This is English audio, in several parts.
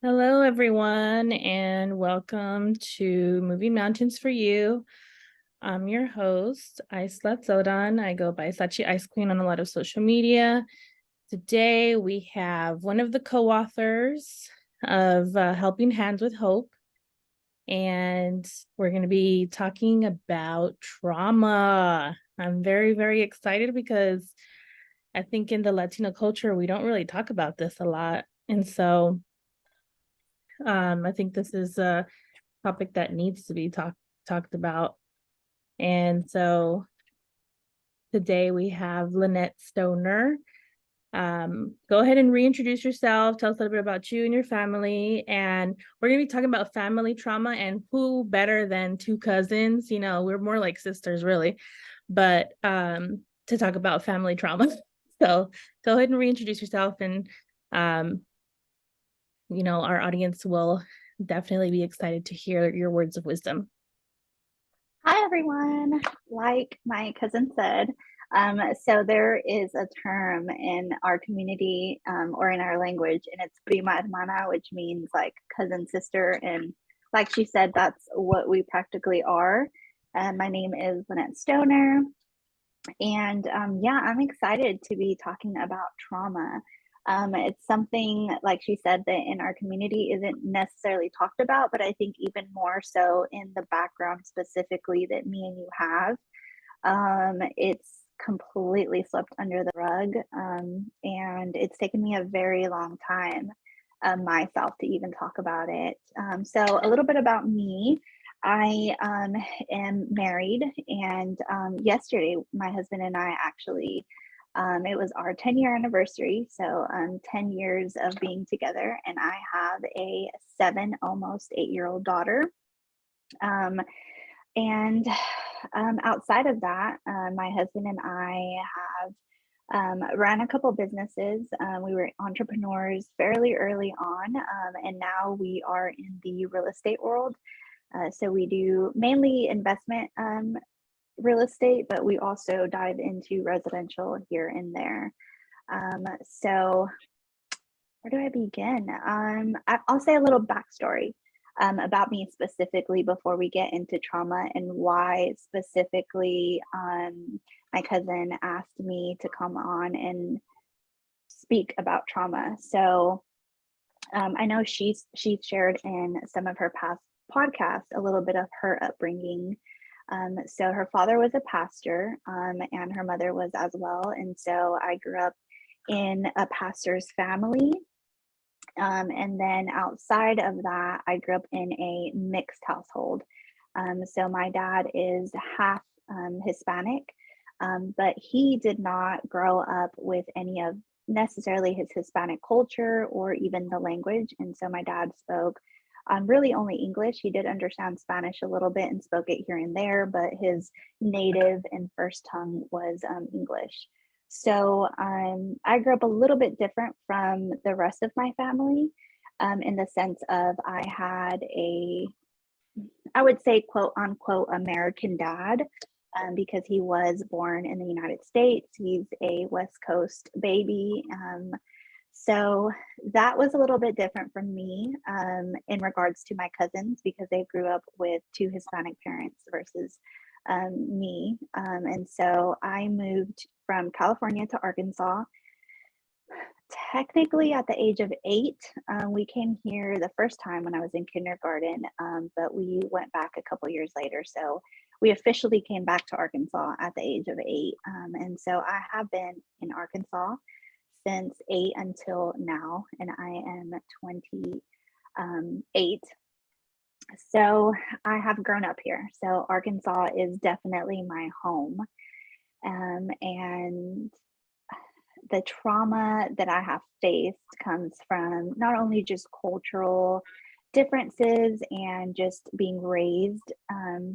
Hello, everyone, and welcome to Moving Mountains for You. I'm your host, Aysleth Zeledon. I go by Sachi Ice Queen on a lot of social media. Today, we have one of the co-authors of Helping Hands with Hope, and we're going to be talking about trauma. I'm very, very excited because I think in the Latino culture, we don't really talk about this a lot. And so I think this is a topic that needs to be talked about. And so today we have Lynette Stoner. Go ahead and reintroduce yourself. Tell us a little bit about you and your family. And we're going to be talking about family trauma, and who better than two cousins? You know, we're more like sisters, really, but to talk about family trauma. So go ahead and reintroduce yourself, and our audience will definitely be excited to hear your words of wisdom. Hi, everyone. Like my cousin said, so there is a term in our community or in our language, and it's prima hermana, which means like cousin sister. And like she said, that's what we practically are. My name is Lynette Stoner. And yeah, I'm excited to be talking about trauma. It's something, like she said, that in our community isn't necessarily talked about, but I think even more so in the background specifically that me and you have. It's completely swept under the rug. And it's taken me a very long time myself to even talk about it. So, a little bit about me. I am married, and yesterday my husband and I actually, it was our 10-year anniversary. So 10 years of being together, and I have a 7, almost 8-year-old daughter. Um, and outside of that, my husband and I have ran a couple businesses. We were entrepreneurs fairly early on, and now we are in the real estate world. So we do mainly investment real estate, but we also dive into residential here and there. So where do I begin? I'll say a little backstory about me specifically before we get into trauma and why specifically my cousin asked me to come on and speak about trauma. So I know she's shared in some of her past podcasts a little bit of her upbringing. So her father was a pastor, and her mother was as well. And so I grew up in a pastor's family. And then outside of that, I grew up in a mixed household. So my dad is half Hispanic, but he did not grow up with any of necessarily his Hispanic culture or even the language. And so my dad spoke really only English. He did understand Spanish a little bit and spoke it here and there, but his native and first tongue was English. So I grew up a little bit different from the rest of my family in the sense of I had I would say, quote unquote, American dad because he was born in the United States. He's a West Coast baby. So that was a little bit different from me in regards to my cousins because they grew up with two Hispanic parents versus me. And so I moved from California to Arkansas technically at the age of 8. We came here the first time when I was in kindergarten, but we went back a couple years later. So we officially came back to Arkansas at the age of 8. And so I have been in Arkansas since 8 until now, and I am 28. So I have grown up here. So Arkansas is definitely my home. And the trauma that I have faced comes from not only just cultural differences and just being raised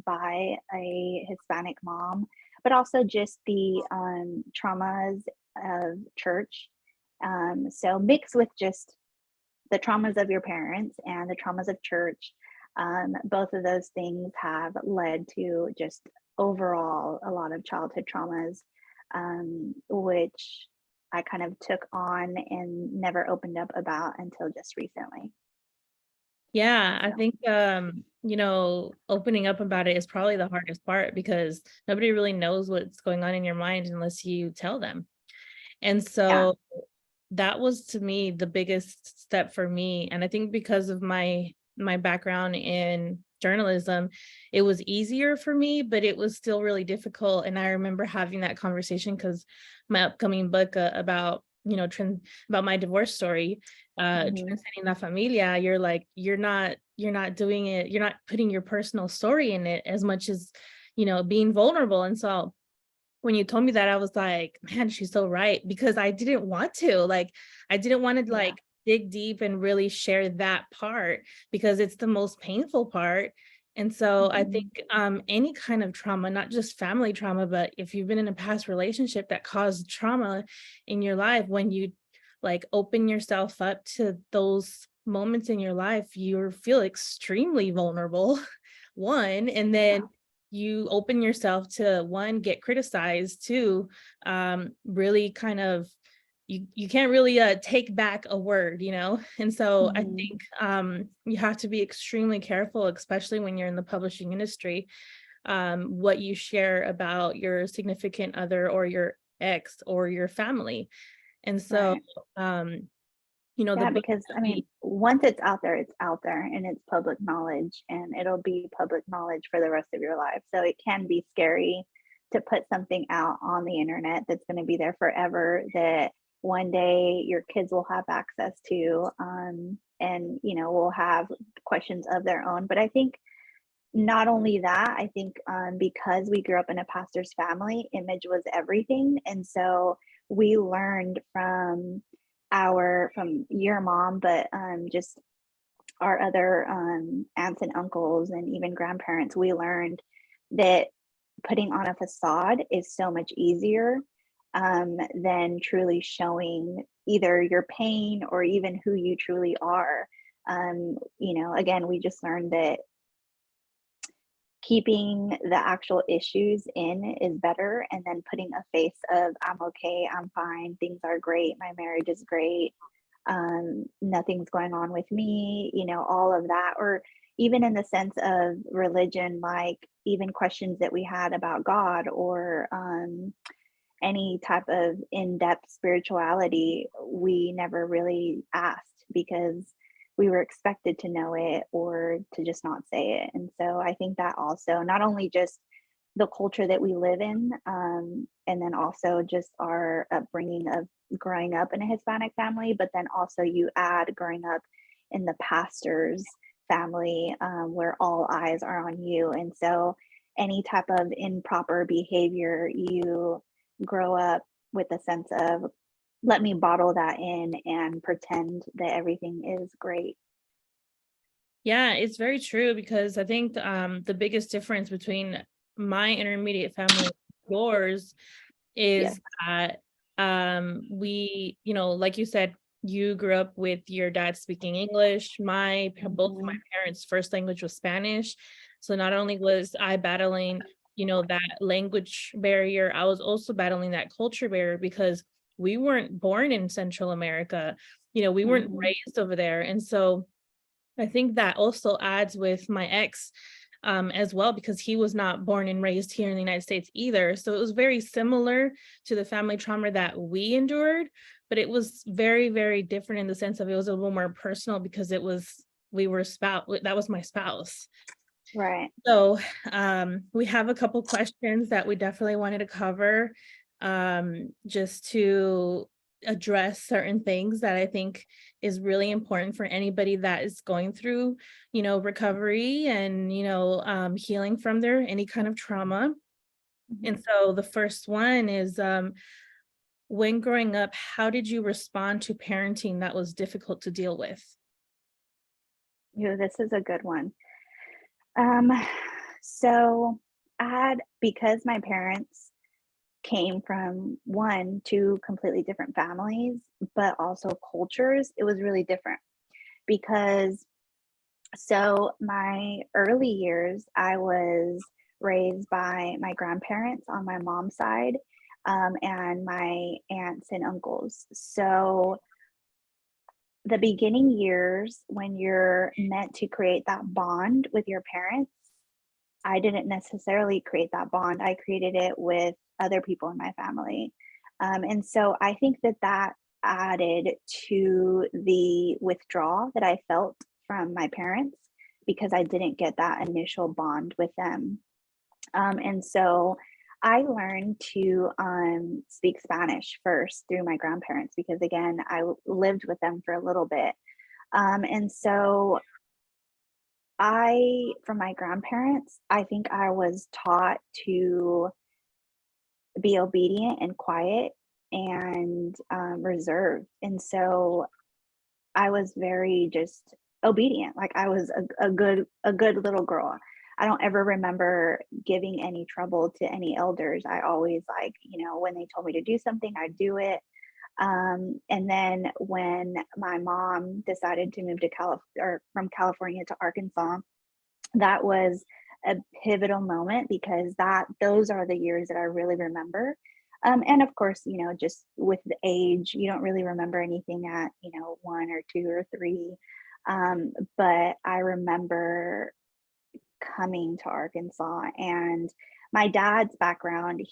by a Hispanic mom, but also just the traumas of church. So mixed with just the traumas of your parents and the traumas of church, both of those things have led to just overall a lot of childhood traumas, which I kind of took on and never opened up about until just recently. Yeah, I So think opening up about it is probably the hardest part because nobody really knows what's going on in your mind unless you tell them. And yeah. so that was to me the biggest step for me. And I think because of my background in journalism, it was easier for me, but it was still really difficult. And I remember having that conversation because my upcoming book about about my divorce story, Mhm. transcending la familia, you're like you're not doing it, you're not putting your personal story in it as much as being vulnerable. And so when you told me that, I was like, "Man, she's so right," because I didn't want to, like, I didn't wanna, Yeah. like, dig deep and really share that part because it's the most painful part, and so I think, Mhm. any kind of trauma, not just family trauma, but if you've been in a past relationship that caused trauma in your life, when you, like, open yourself up to those moments in your life, you feel extremely vulnerable, one, and Yeah. then you open yourself to one, get criticized, two, really kind of you can't really take back a word, and so I Mhm. think you have to be extremely careful, especially when you're in the publishing industry, what you share about your significant other or your ex or your family. And so Right. um the Yeah, book because I mean, once it's out there and it's public knowledge and it'll be public knowledge for the rest of your life. So it can be scary to put something out on the internet that's going to be there forever that one day your kids will have access to, and will have questions of their own. But I think not only that, I think because we grew up in a pastor's family, image was everything. And so we learned from your mom, but just our other aunts and uncles and even grandparents, we learned that putting on a facade is so much easier than truly showing either your pain or even who you truly are. Again, we just learned that keeping the actual issues in is better, and then putting a face of I'm okay, I'm fine, things are great, my marriage is great, nothing's going on with me, all of that. Or even in the sense of religion, like even questions that we had about God or any type of in-depth spirituality, we never really asked because we were expected to know it or to just not say it. And so I think that also not only just the culture that we live in, and then also just our upbringing of growing up in a Hispanic family, but then also you add growing up in the pastor's family, where all eyes are on you. And so any type of improper behavior, you grow up with a sense of, let me bottle that in and pretend that everything is great. Yeah, it's very true because I think the biggest difference between my intermediate family and yours Yes. is that we, like you said, you grew up with your dad speaking English. Both of my Mhm. parents' first language was Spanish. So not only was I battling, that language barrier, I was also battling that culture barrier because we weren't born in Central America. We weren't Mhm. raised over there. And so I think that also adds with my ex, as well, because he was not born and raised here in the United States either. So it was very similar to the family trauma that we endured, but it was very, very different in the sense of it was a little more personal because we were spouse, that was my spouse. Right. So we have a couple questions that we definitely wanted to cover, just to address certain things that I think is really important for anybody that is going through, recovery and, healing from their any kind of trauma. And Mhm. so the first one is when growing up, how did you respond to parenting that was difficult to deal with? This is a good one. Um, so because my parents came from two completely different families, but also cultures, it was really different because my early years, I was raised by my grandparents on my mom's side, and my aunts and uncles. So the beginning years when you're meant to create that bond with your parents, I didn't necessarily create that bond. I created it with other people in my family. And so I think that that added to the withdrawal that I felt from my parents because I didn't get that initial bond with them. And so I learned to speak Spanish first through my grandparents because, again, lived with them for a little bit. And so from my grandparents, I think I was taught to be obedient and quiet and reserved. And so I was very just obedient. Like I was a good little girl. I don't ever remember giving any trouble to any elders. I always like, when they told me to do something, I'd do it. And then when my mom decided to move to from California to Arkansas, that was a pivotal moment because those are the years that I really remember. And of course, just with the age, you don't really remember anything at, 1 or 2 or 3. But I remember coming to Arkansas and my dad's background,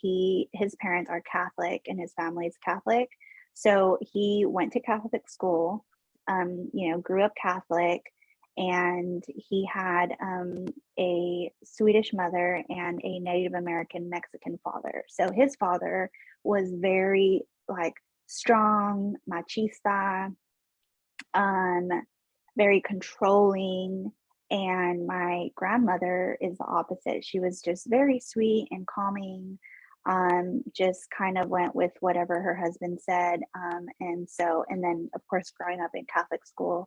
his parents are Catholic and his family's Catholic. So he went to Catholic school, grew up Catholic, and he had a Swedish mother and a Native American Mexican father. So his father was very like strong, machista, um, very controlling. And my grandmother is the opposite. She was just very sweet and calming, just kind of went with whatever her husband said. And then, of course, growing up in Catholic school,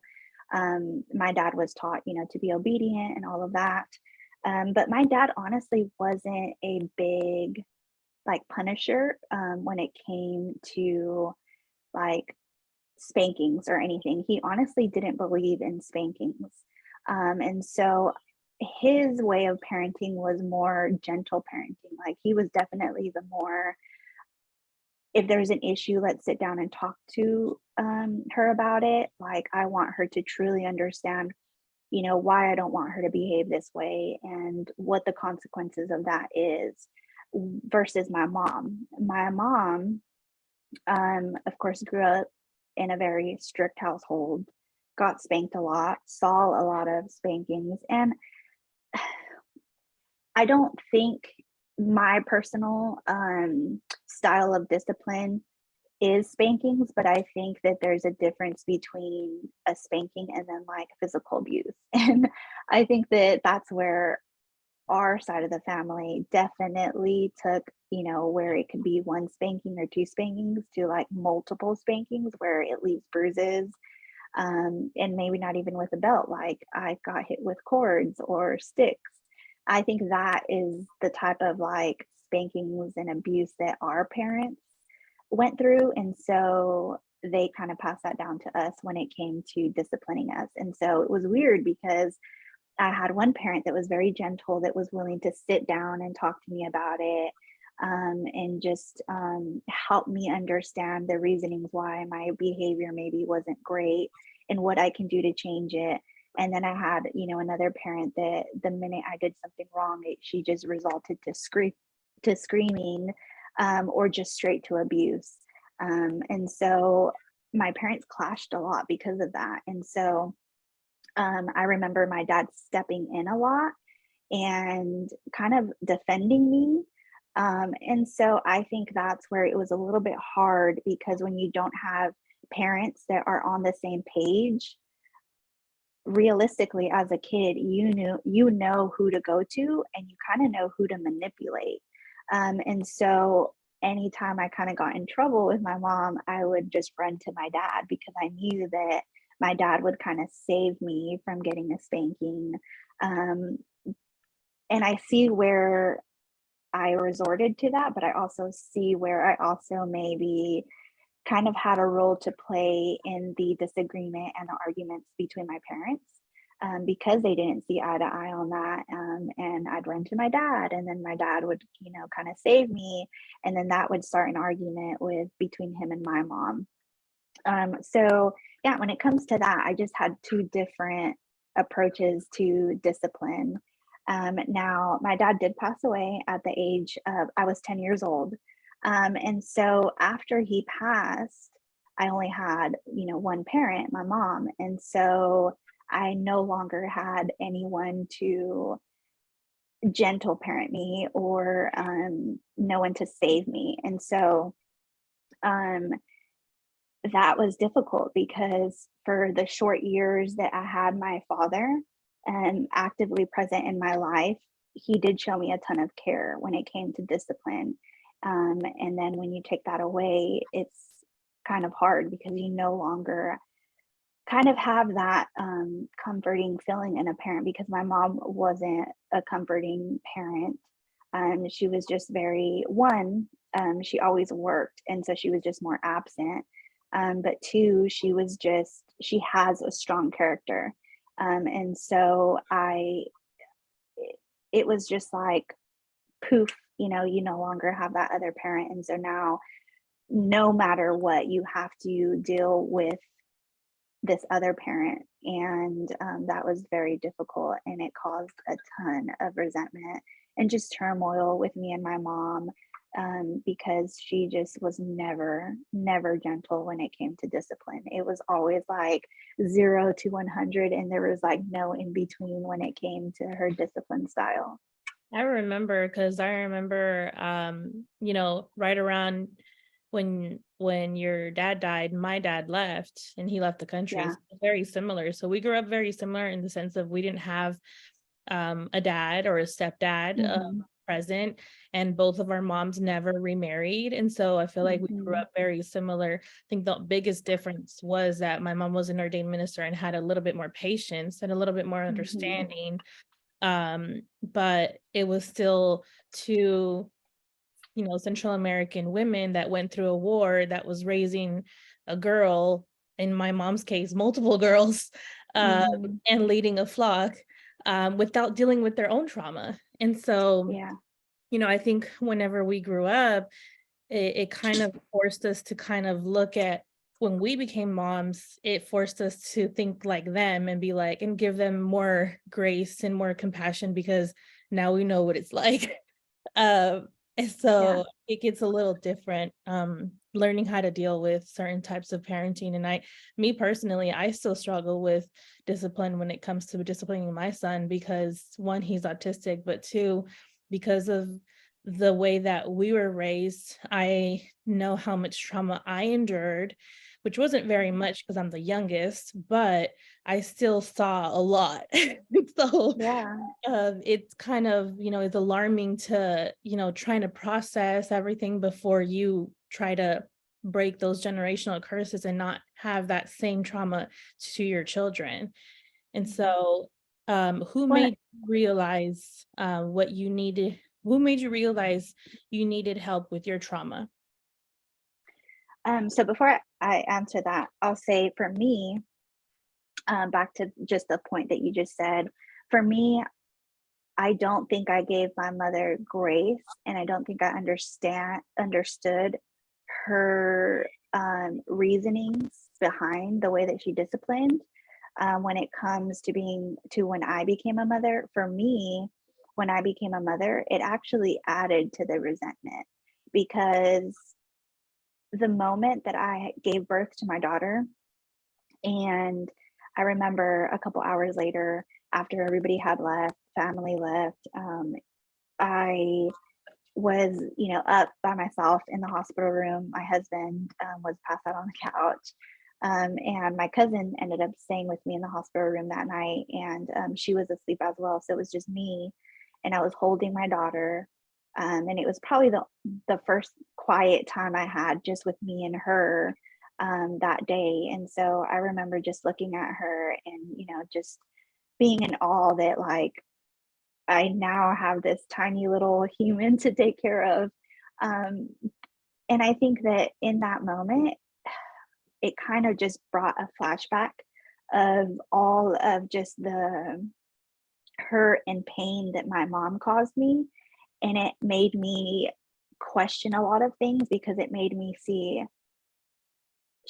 my dad was taught, to be obedient and all of that. But my dad honestly wasn't a big like punisher when it came to like spankings or anything. He honestly didn't believe in spankings. And so his way of parenting was more gentle parenting. Like he was definitely the more, if there's an issue, let's sit down and talk to her about it. Like I want her to truly understand, why I don't want her to behave this way and what the consequences of that is versus my mom. My mom, of course, grew up in a very strict household, got spanked a lot, saw a lot of spankings. And I don't think my personal style of discipline is spankings, but I think that there's a difference between a spanking and then like physical abuse. And I think that that's where our side of the family definitely took, where it could be one spanking or two spankings to like multiple spankings where it leaves bruises, and maybe not even with a belt. Like I got hit with cords or sticks. I think that is the type of like spankings and abuse that our parents went through. And so they kind of passed that down to us when it came to disciplining us. And so it was weird because I had one parent that was very gentle, that was willing to sit down and talk to me about it, and just help me understand the reasonings why my behavior maybe wasn't great and what I can do to change it. And then I had, another parent that the minute I did something wrong, she just resulted to screaming, or just straight to abuse. And so my parents clashed a lot because of that. And so I remember my dad stepping in a lot and kind of defending me. And so I think that's where it was a little bit hard because when you don't have parents that are on the same page, realistically as a kid, you know who to go to and you kind of know who to manipulate. And so anytime I kind of got in trouble with my mom, I would just run to my dad because I knew that my dad would kind of save me from getting a spanking. Um, and I see where I resorted to that, but I also see where I also maybe kind of had a role to play in the disagreement and the arguments between my parents, because they didn't see eye to eye on that. And I'd run to my dad, and then my dad would, kind of save me. And then that would start an argument between him and my mom. So yeah, when it comes to that, I just had two different approaches to discipline. Now, my dad did pass away at the age of, I was 10 years old. And so after he passed, I only had, one parent, my mom. And so I no longer had anyone to gentle parent me or no one to save me. And so um, that was difficult because for the short years that I had my father actively present in my life, he did show me a ton of care when it came to discipline. And then when you take that away, it's kind of hard because you no longer kind of have that comforting feeling in a parent because my mom wasn't a comforting parent. She was just very, one, she always worked. And so she was just more absent. But two, she has a strong character. And so it was just like poof, you no longer have that other parent. And so now, no matter what, you have to deal with this other parent. And that was very difficult. And it caused a ton of resentment and just turmoil with me and my mom because she just was never gentle when it came to discipline. It was always like 0 to 100, and there was like no in between when it came to her discipline style. I remember because right around when your dad died, my dad left and he left the country. Yeah. So very similar. So we grew up very similar in the sense of we didn't have a dad or a stepdad Hmm. present, and both of our moms never remarried. And so I feel like we grew Hmm. up very similar. I think the biggest difference was that my mom was an ordained minister and had a little bit more patience and a little bit more Hmm. understanding. But it was still two, Central American women that went through a war that was raising a girl, in my mom's case, multiple girls, uh, Hmm. and leading a flock, without dealing with their own trauma. And so, Yeah. I think whenever we grew up, it kind of forced us to kind of look at when we became moms, it forced us to think like them and be like, and give them more grace and more compassion because now we know what it's like. Um, and Yeah. so it gets a little different, learning how to deal with certain types of parenting. And me personally, I still struggle with discipline when it comes to disciplining my son because one, he's autistic, but two, because of the way that we were raised, I know how much trauma I endured, which wasn't very much because I'm the youngest, but I still saw a lot. So Yeah. it's kind of, it's alarming to, trying to process everything before you try to break those generational curses and not have that same trauma to your children. And Mhm. so, who Well, made you realize what you needed? Who made you realize you needed help with your trauma? so before I answer that, I'll say for me, back to just the point that you just said, for me, I don't think I gave my mother grace, and I don't think I understood her reasonings behind the way that she disciplined. When it comes to when I became a mother, for me, when I became a mother, it actually added to the resentment because the moment that I gave birth to my daughter, and I remember a couple hours later, after everybody had left, family left, I was, up by myself in the hospital room. My husband was passed out on the couch. And my cousin ended up staying with me in the hospital room that night, and she was asleep as well. So it was just me, and I was holding my daughter. And it was probably the first quiet time I had just with me and her that day. And so I remember just looking at her and, just being in awe that like I now have this tiny little human to take care of. Um, and I think that in that moment, it kind of just brought a flashback of all of just the hurt and pain that my mom caused me. And it made me question a lot of things because it made me see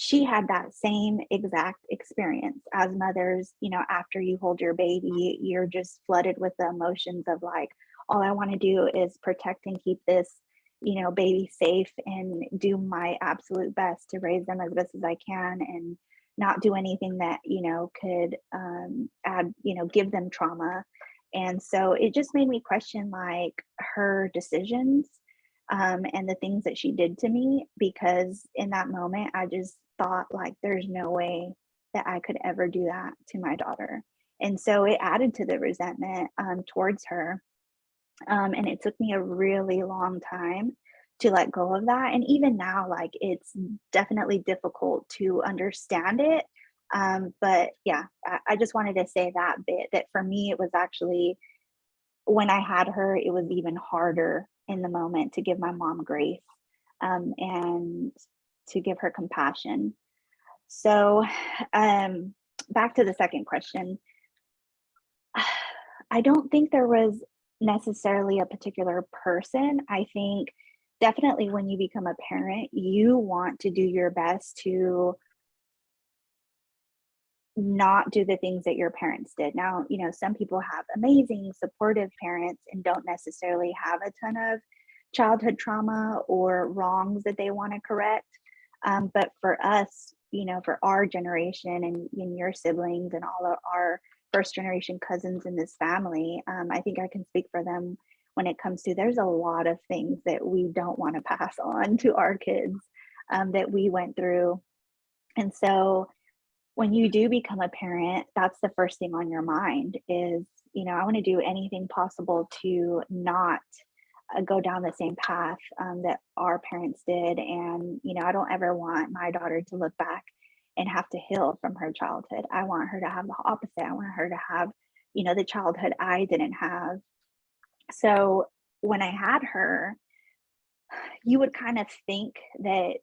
she had that same exact experience. As mothers, after you hold your baby, you're just flooded with the emotions of like, all I want to do is protect and keep this, baby safe and do my absolute best to raise them as best as I can and not do anything that, could add, give them trauma. And so it just made me question like her decisions, and the things that she did to me, because in that moment I just thought like there's no way that I could ever do that to my daughter. And so it added to the resentment, towards her. And it took me a really long time to let go of that. And even now, like it's definitely difficult to understand it. But yeah, I just wanted to say that bit, that for me, it was actually, when I had her, it was even harder in the moment to give my mom grace, and to give her compassion. So, um, back to the second question. I don't think there was necessarily a particular person. I think definitely when you become a parent, you want to do your best to not do the things that your parents did. Now, some people have amazing, supportive parents and don't necessarily have a ton of childhood trauma or wrongs that they want to correct. But for us, for our generation and your siblings and all of our first generation cousins in this family, I think I can speak for them when it comes to, there's a lot of things that we don't want to pass on to our kids, that we went through. And so when you do become a parent, that's the first thing on your mind is, I want to do anything possible to not go down the same path, that our parents did. And, I don't ever want my daughter to look back and have to heal from her childhood. I want her to have the opposite. I want her to have, the childhood I didn't have. So when I had her, you would kind of think that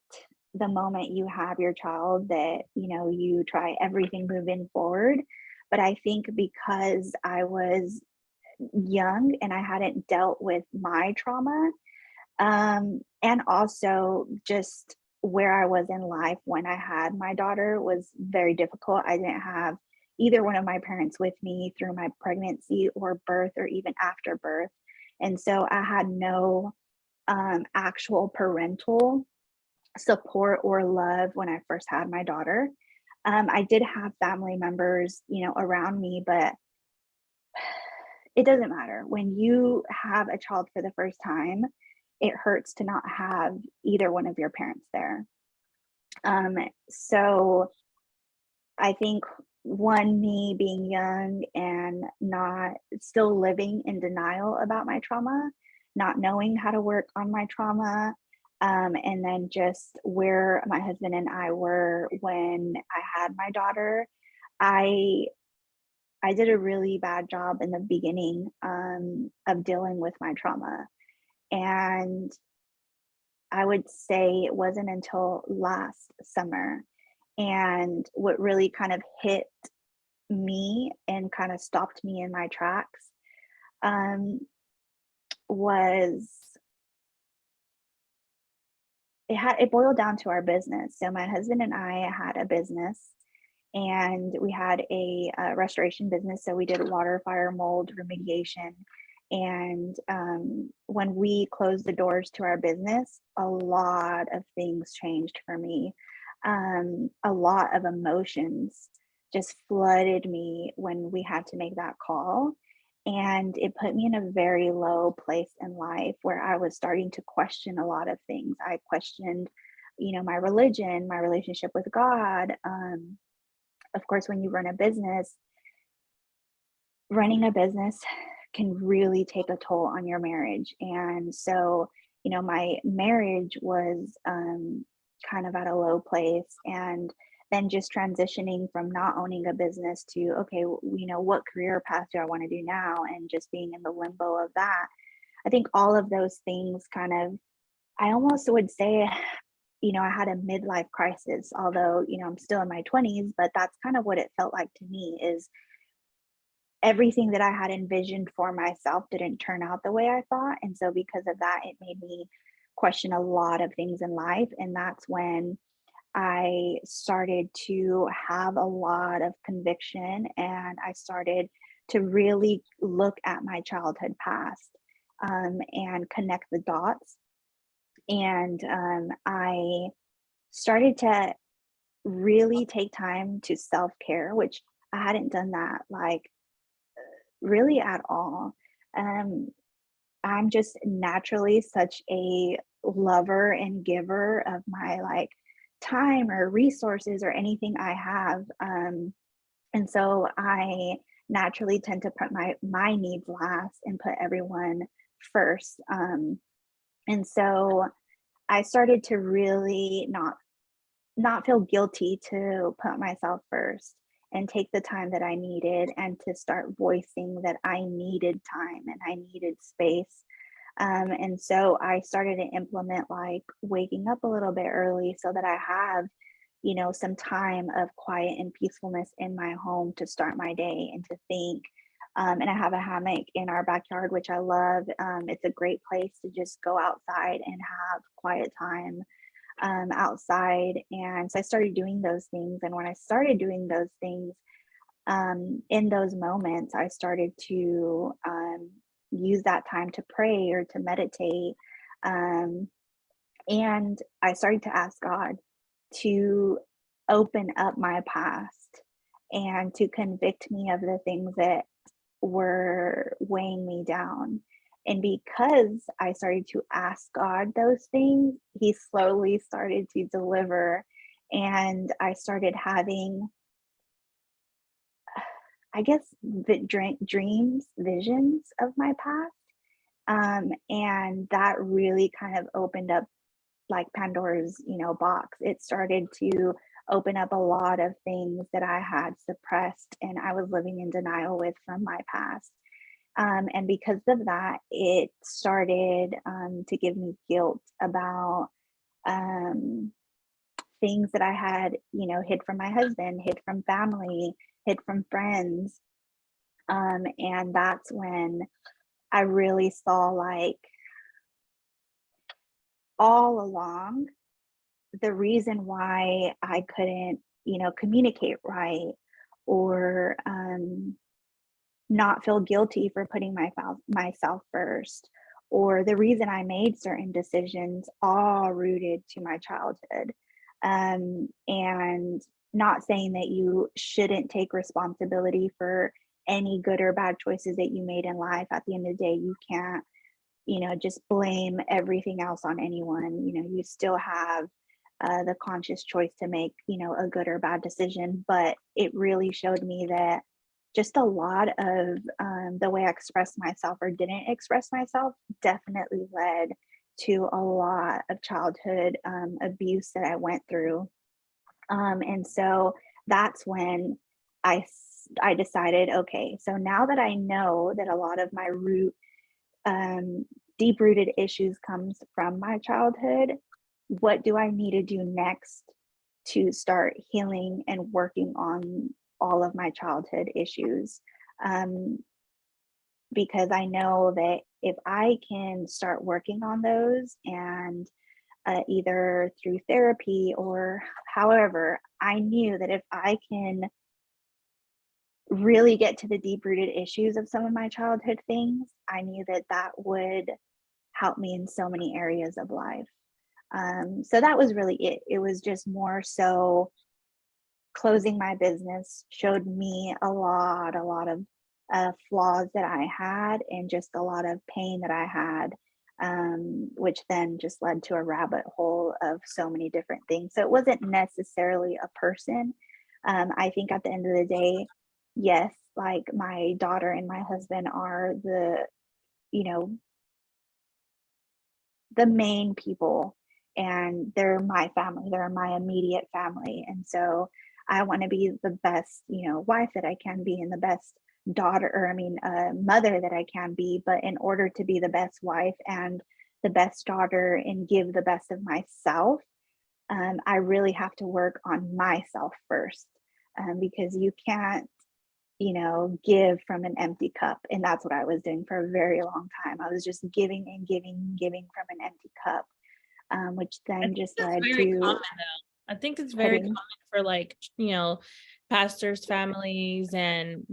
the moment you have your child that, you try everything moving forward. But I think because I was young and I hadn't dealt with my trauma, and also just where I was in life when I had my daughter was very difficult. I didn't have either one of my parents with me through my pregnancy or birth or even after birth. And so I had no, actual parental support or love when I first had my daughter. I did have family members, around me, but it doesn't matter. When you have a child for the first time, it hurts to not have either one of your parents there. So I think, one, me being young and not still living in denial about my trauma, not knowing how to work on my trauma, and then just where my husband and I were when I had my daughter. I I did a really bad job in the beginning, of dealing with my trauma. And I would say it wasn't until last summer, and what really kind of hit me and kind of stopped me in my tracks, um, was, it boiled down to our business. So my husband and I had a business, and we had a, restoration business. So we did water, fire, mold remediation. And when we closed the doors to our business, a lot of things changed for me. A lot of emotions just flooded me when we had to make that call. And it put me in a very low place in life where I was starting to question a lot of things. I questioned, my religion, my relationship with God. Of course, when you running a business can really take a toll on your marriage. And so, my marriage was, kind of at a low place. And then just transitioning from not owning a business to, okay, what career path do I want to do now? And just being in the limbo of that. I think all of those things kind of, I almost would say, I had a midlife crisis, although, I'm still in my 20s, but that's kind of what it felt like to me is everything that I had envisioned for myself didn't turn out the way I thought. And so because of that, it made me question a lot of things in life. And that's when I started to have a lot of conviction, and I started to really look at my childhood past, and connect the dots. And I started to really take time to self care, which I hadn't done that like really at all. Um, I'm just naturally such a lover and giver of my like time or resources or anything I have. And so I naturally tend to put my needs last and put everyone first. And so I started to really not feel guilty to put myself first and take the time that I needed and to start voicing that I needed time and I needed space. And so I started to implement like waking up a little bit early so that I have, some time of quiet and peacefulness in my home to start my day and to think. And I have a hammock in our backyard, which I love. It's a great place to just go outside and have quiet time outside. And so I started doing those things. And when I started doing those things, in those moments, I started to use that time to pray or to meditate. Um, and I started to ask God to open up my past and to convict me of the things that were weighing me down. And because I started to ask God those things, He slowly started to deliver. And I started having, I guess, dreams, visions of my past. And that really kind of opened up like Pandora's, box. It started to open up a lot of things that I had suppressed and I was living in denial with from my past. And because of that, it started to give me guilt about um, things that I had, hid from my husband, hid from family, hid from friends. And that's when I really saw like all along the reason why I couldn't, communicate right or not feel guilty for putting myself first, or the reason I made certain decisions, all rooted to my childhood. And not saying that you shouldn't take responsibility for any good or bad choices that you made in life. At the end of the day, you can't, just blame everything else on anyone. You still have the conscious choice to make, a good or bad decision. But it really showed me that just a lot of the way I expressed myself or didn't express myself definitely led to a lot of childhood abuse that I went through. And so that's when I decided, okay, so now that I know that a lot of my um, deep rooted issues comes from my childhood, what do I need to do next to start healing and working on all of my childhood issues? Um, because I know that if I can start working on those and either through therapy or however, I knew that if I can really get to the deep rooted issues of some of my childhood things, I knew that that would help me in so many areas of life. So that was really it. It was just more so closing my business showed me a lot of flaws that I had and just a lot of pain that I had, which then just led to a rabbit hole of so many different things. So it wasn't necessarily a person. I think at the end of the day, yes, like my daughter and my husband are you know, the main people, and they're my family, they're my immediate family. And so I want to be the best, wife that I can be and the best daughter, or I mean, mother that I can be. But in order to be the best wife and the best daughter and give the best of myself, I really have to work on myself first, because you can't give from an empty cup. And that's what I was doing for a very long time. I was just giving and giving and giving from an empty cup, which I then think just that's led very to common. I think it's very heading. common for like, pastors' families and,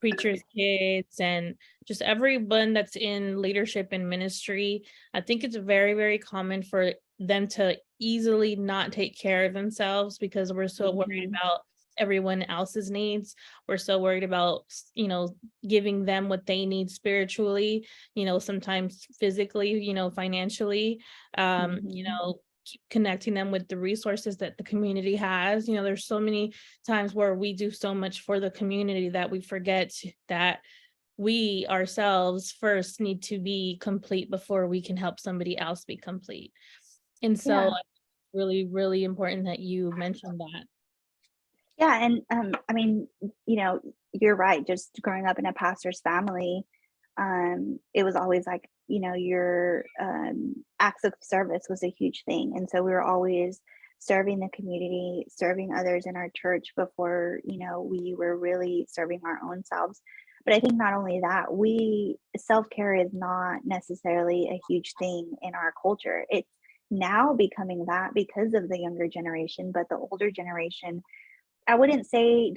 preachers' kids and just everyone that's in leadership and ministry. I think it's very, very common for them to easily not take care of themselves because we're so worried Mhm. about everyone else's needs. We're so worried about, giving them what they need spiritually, sometimes physically, financially, Mhm. keep connecting them with the resources that the community has. There's so many times where we do so much for the community that we forget that we ourselves first need to be complete before we can help somebody else be complete. And so Yeah. it's really, really important that you mentioned that. Yeah, and, I mean, you know, you're right, just growing up in a pastor's family, it was always like, your, acts of service was a huge thing, and so we were always serving the community, serving others in our church before, we were really serving our own selves. But I think not only that, we self-care is not necessarily a huge thing in our culture. It's now becoming that because of the younger generation, but the older generation I wouldn't say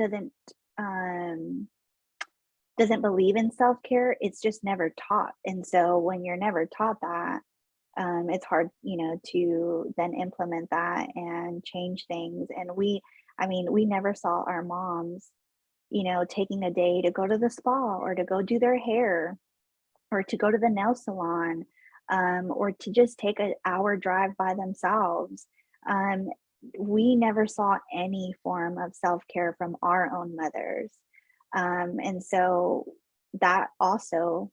um, doesn't believe in self-care, it's just never taught, and so when you're never taught that, it's hard, to then implement that and change things, and I mean, we never saw our moms, taking a day to go to the spa or to go do their hair or to go to the nail salon, or to just take an hour drive by themselves. Um, we never saw any form of self care from our own mothers. And so that also,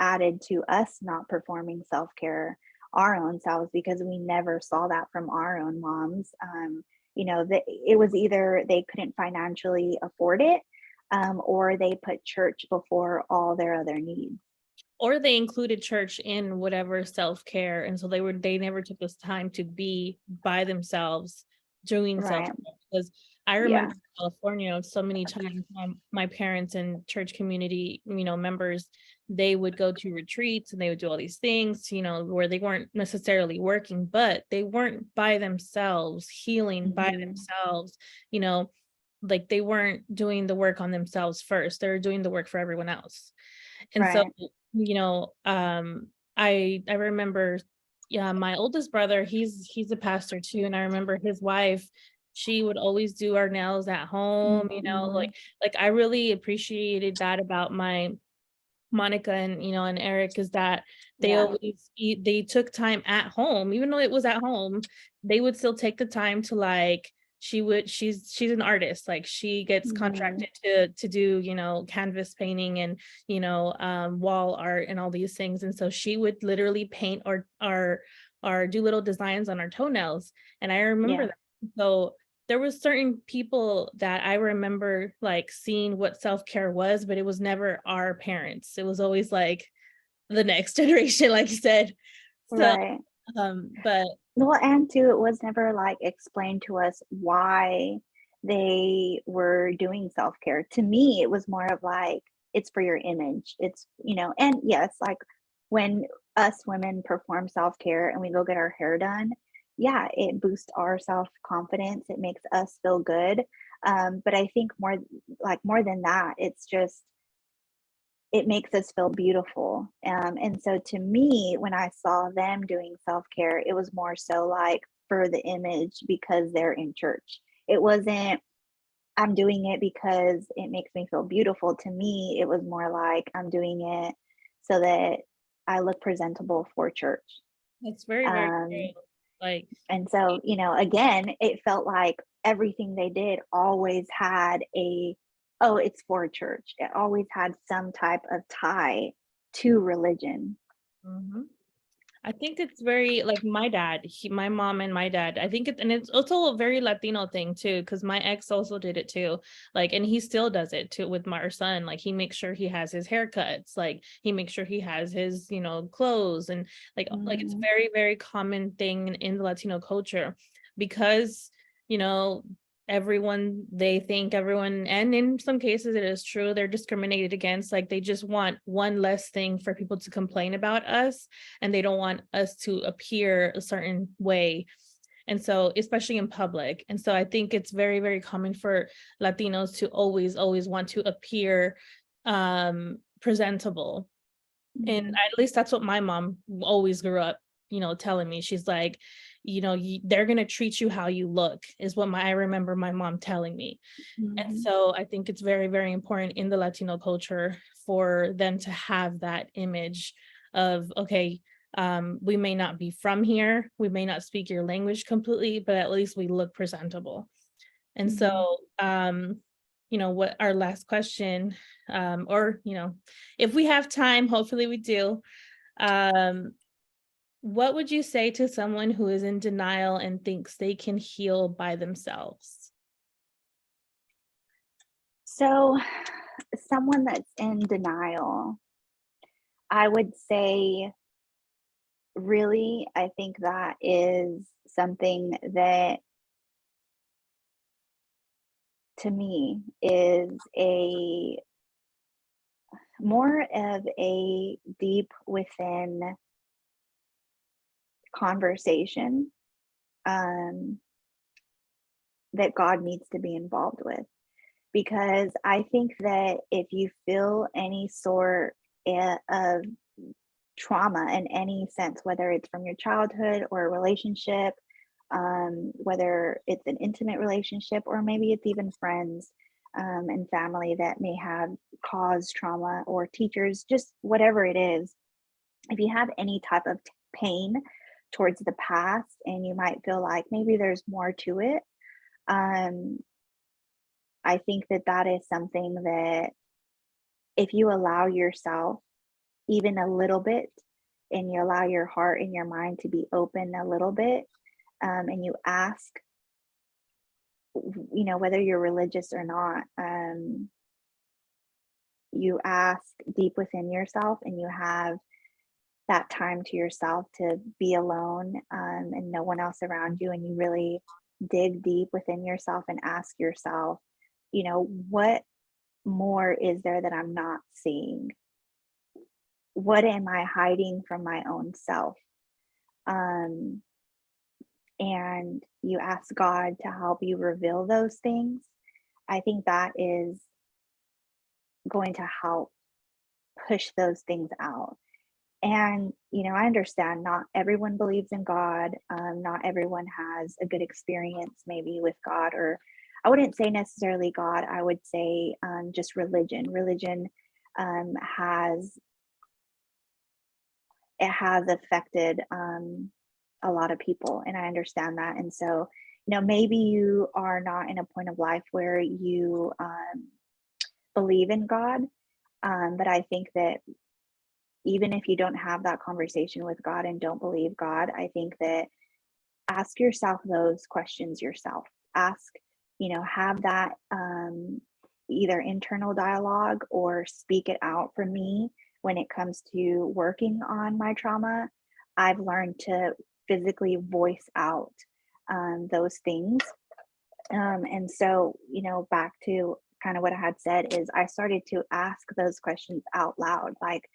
added to us not performing self care our own selves because we never saw that from our own moms. It was either they couldn't financially afford it, or they put church before all their other needs. Or they included church in whatever self-care, and so they never took this time to be by themselves doing Right. self-care. Because I Yeah. remember in California so many times my parents and church community, members, they would go to retreats and they would do all these things, where they weren't necessarily working, but they weren't by themselves, healing by Mhm. themselves, you know, like they weren't doing the work on themselves first. They were doing the work for everyone else. And so, Right. you know, um, I remember, yeah, my oldest brother, he's a pastor too, and I remember his wife, she would always do our nails at home, Mhm. like I really appreciated that about my Monica and and Eric is that Yeah. they took time at home, even though it was at home, they would still take the time to like she's an artist, like she gets Mhm. contracted to do, canvas painting and wall art and all these things. And so she would literally paint or do little designs on our toenails. And I remember Yeah. that. So there was certain people that I remember like seeing what self-care was, but it was never our parents. It was always like the next generation, like you said. So, Right. but Well, and too, it was never like explained to us why they were doing self-care. To me, it was more of like, it's for your image. And yes, like when us women perform self-care and we go get our hair done, yeah, it boosts our self-confidence. It makes us feel good. But I think more than that, it's just it makes us feel beautiful. And so to me, when I saw them doing self care, it was more so like for the image because they're in church. It wasn't, I'm doing it because it makes me feel beautiful. To me, it was more like I'm doing it so that I look presentable for church. it's very, very Um, true. Like, and so, again, it felt like everything they did always had oh, it's for church. It always had some type of tie to religion. mhm. I think it's very like my mom and my dad. I think and it's also a very Latino thing too, because my ex also did it too. Like, and he still does it too with our son. Like, he makes sure he has his haircuts. Like, he makes sure he has his, clothes, and like it's Mhm. very, very common thing in the Latino culture because you know they think everyone, and in some cases it is true, they're discriminated against. Like, they just want one less thing for people to complain about us, and they don't want us to appear a certain way. And so, especially in public. And so I think it's very, very common for Latinos to always, always want to appear presentable. And Mhm. at least that's what my mom always grew up, telling me. She's like, they're going to treat you how you look, is what I remember my mom telling me. And Mhm. so I think it's very, very important in the Latino culture for them to have that image of, okay, we may not be from here, we may not speak your language completely, but at least we look presentable. And so, Mhm. what our last question, or, if we have time, hopefully we do. Um, what would you say to someone who is in denial and thinks they can heal by themselves? So, someone that's in denial, I would say, really, I think that is something that to me is a more of a deep within conversation um, that God needs to be involved with. Because I think that if you feel any sort of trauma in any sense, whether it's from your childhood or a relationship, whether it's an intimate relationship or maybe it's even friends and family that may have caused trauma or teachers, just whatever it is, if you have any type of pain towards the past and you might feel like maybe there's more to it, um, I think that that is something that if you allow yourself even a little bit and you allow your heart and your mind to be open a little bit, and you ask, whether you're religious or not, you ask deep within yourself and you have that time to yourself to be alone and no one else around you, and you really dig deep within yourself and ask yourself, what more is there that I'm not seeing? What am I hiding from my own self? Um, and you ask God to help you reveal those things. I think that is going to help push those things out. And, I understand not everyone believes in God. Not everyone has a good experience maybe with God, or I wouldn't say necessarily God. I would say just religion. Religion has it has affected a lot of people, and I understand that. And so, maybe you are not in a point of life where you believe in God, but I think that even if you don't have that conversation with God and don't believe God, I think that ask yourself those questions yourself. Ask, have that either internal dialogue or speak it out. For me, when it comes to working on my trauma, I've learned to physically voice out those things. And so, back to kind of what I had said is I started to ask those questions out loud, like,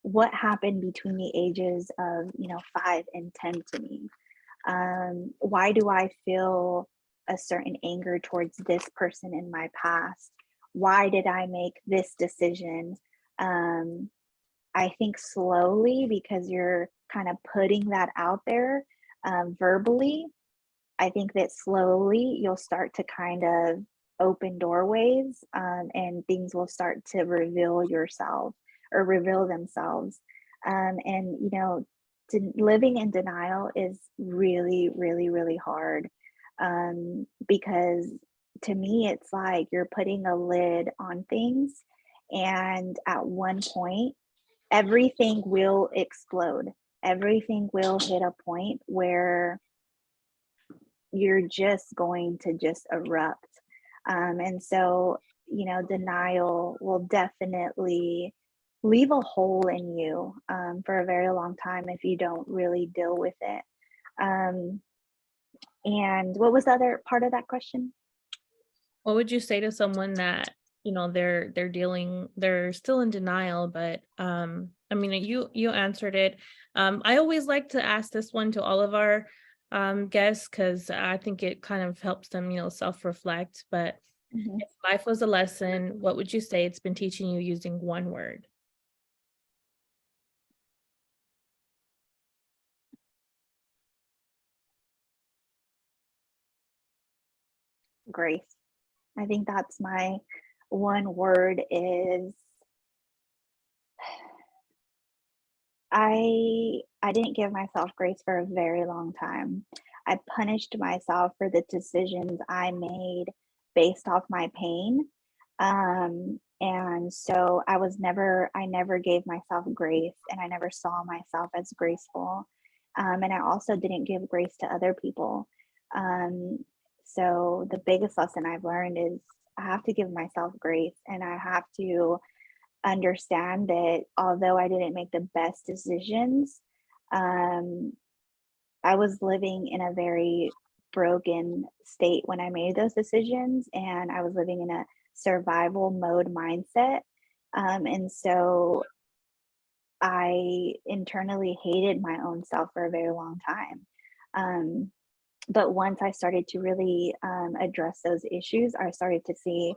what happened between the ages of 5 and 10 to me? Why do I feel a certain anger towards this person in my past? Why did I make this decision? um, I think slowly, because you're kind of putting that out there verbally, I think that slowly you'll start to kind of open doorways, and things will start to reveal yourself or reveal themselves. And, living in denial is really, really, really hard, because to me, it's like you're putting a lid on things. And at one point, everything will explode. Everything will hit a point where you're just going to just erupt. And so, denial will definitely leave a hole in you for a very long time if you don't really deal with it. Um, and what was the other part of that question? What would you say to someone that, they're still in denial, but I mean, you answered it. I always like to ask this one to all of our guess because I think it kind of helps them, self-reflect. But Mhm. if life was a lesson, what would you say it's been teaching you using one word? Grace. I think that's my one word is I didn't give myself grace for a very long time. I punished myself for the decisions I made based off my pain. And so I never gave myself grace and I never saw myself as graceful. And I also didn't give grace to other people. Um, so the biggest lesson I've learned is I have to give myself grace and I have to understand that although I didn't make the best decisions, um, I was living in a very broken state when I made those decisions, and I was living in a survival mode mindset. And so I internally hated my own self for a very long time. Um, but once I started to really address those issues, I started to see,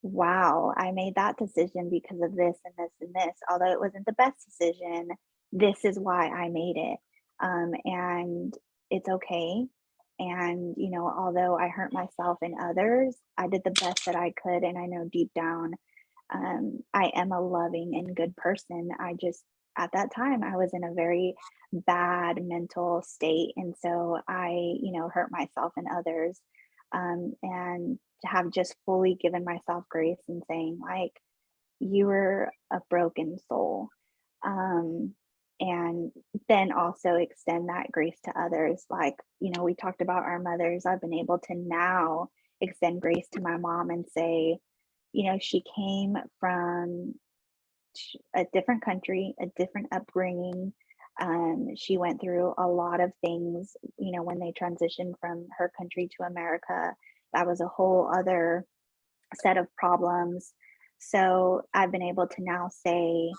wow, I made that decision because of this and this and this. Although it wasn't the best decision, this is why I made it. And it's okay. And, although I hurt myself and others, I did the best that I could. And I know deep down, I am a loving and good person. At that time, I was in a very bad mental state. And so I, hurt myself and others. And to have just fully given myself grace and saying, like, you were a broken soul. Um, and then also extend that grace to others. Like, we talked about our mothers. I've been able to now extend grace to my mom and say, she came from a different country, a different upbringing. She went through a lot of things, when they transitioned from her country to America. That was a whole other set of problems. So I've been able to now say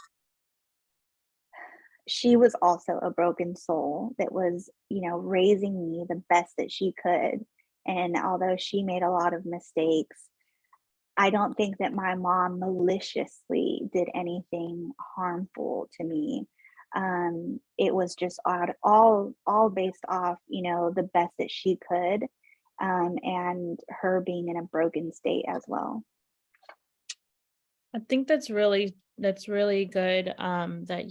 she was also a broken soul that was, raising me the best that she could. And although she made a lot of mistakes, I don't think that my mom maliciously did anything harmful to me. It was just all based off, the best that she could, and her being in a broken state as well. I think that's really good, that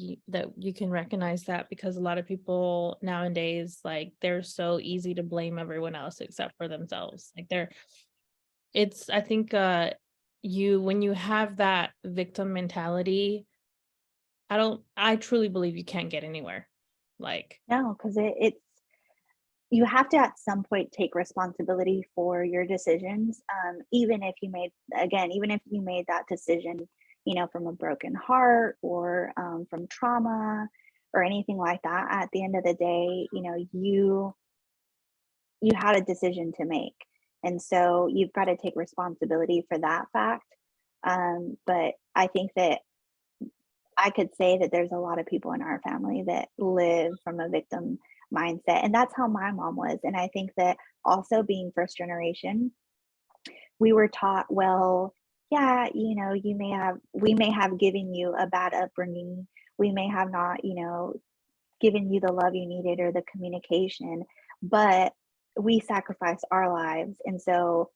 you can recognize that, because a lot of people nowadays, like, they're so easy to blame everyone else except for themselves. Like, I think, you when you have that victim mentality, I truly believe you can't get anywhere. Like, No, because it's you have to at some point take responsibility for your decisions, even if you made that decision, from a broken heart or from trauma or anything like that. At the end of the day, you had a decision to make, and so you've got to take responsibility for that fact. But I think that I could say that there's a lot of people in our family that live from a victim mindset, and that's how my mom was. And I think that also being first generation, we were taught, well, yeah, we may have given you a bad upbringing. We may have not, given you the love you needed or the communication, but we sacrificed our lives. And so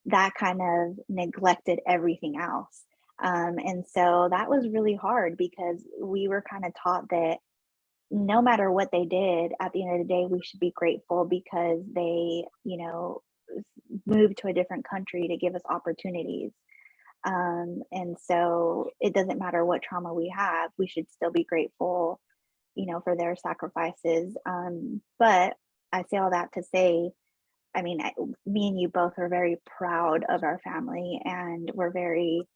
that kind of neglected everything else. And so that was really hard because we were kind of taught that no matter what they did, at the end of the day, we should be grateful because they, moved to a different country to give us opportunities. And so it doesn't matter what trauma we have, we should still be grateful, for their sacrifices. But I say all that to say, I mean, me and you both are very proud of our family, and we're very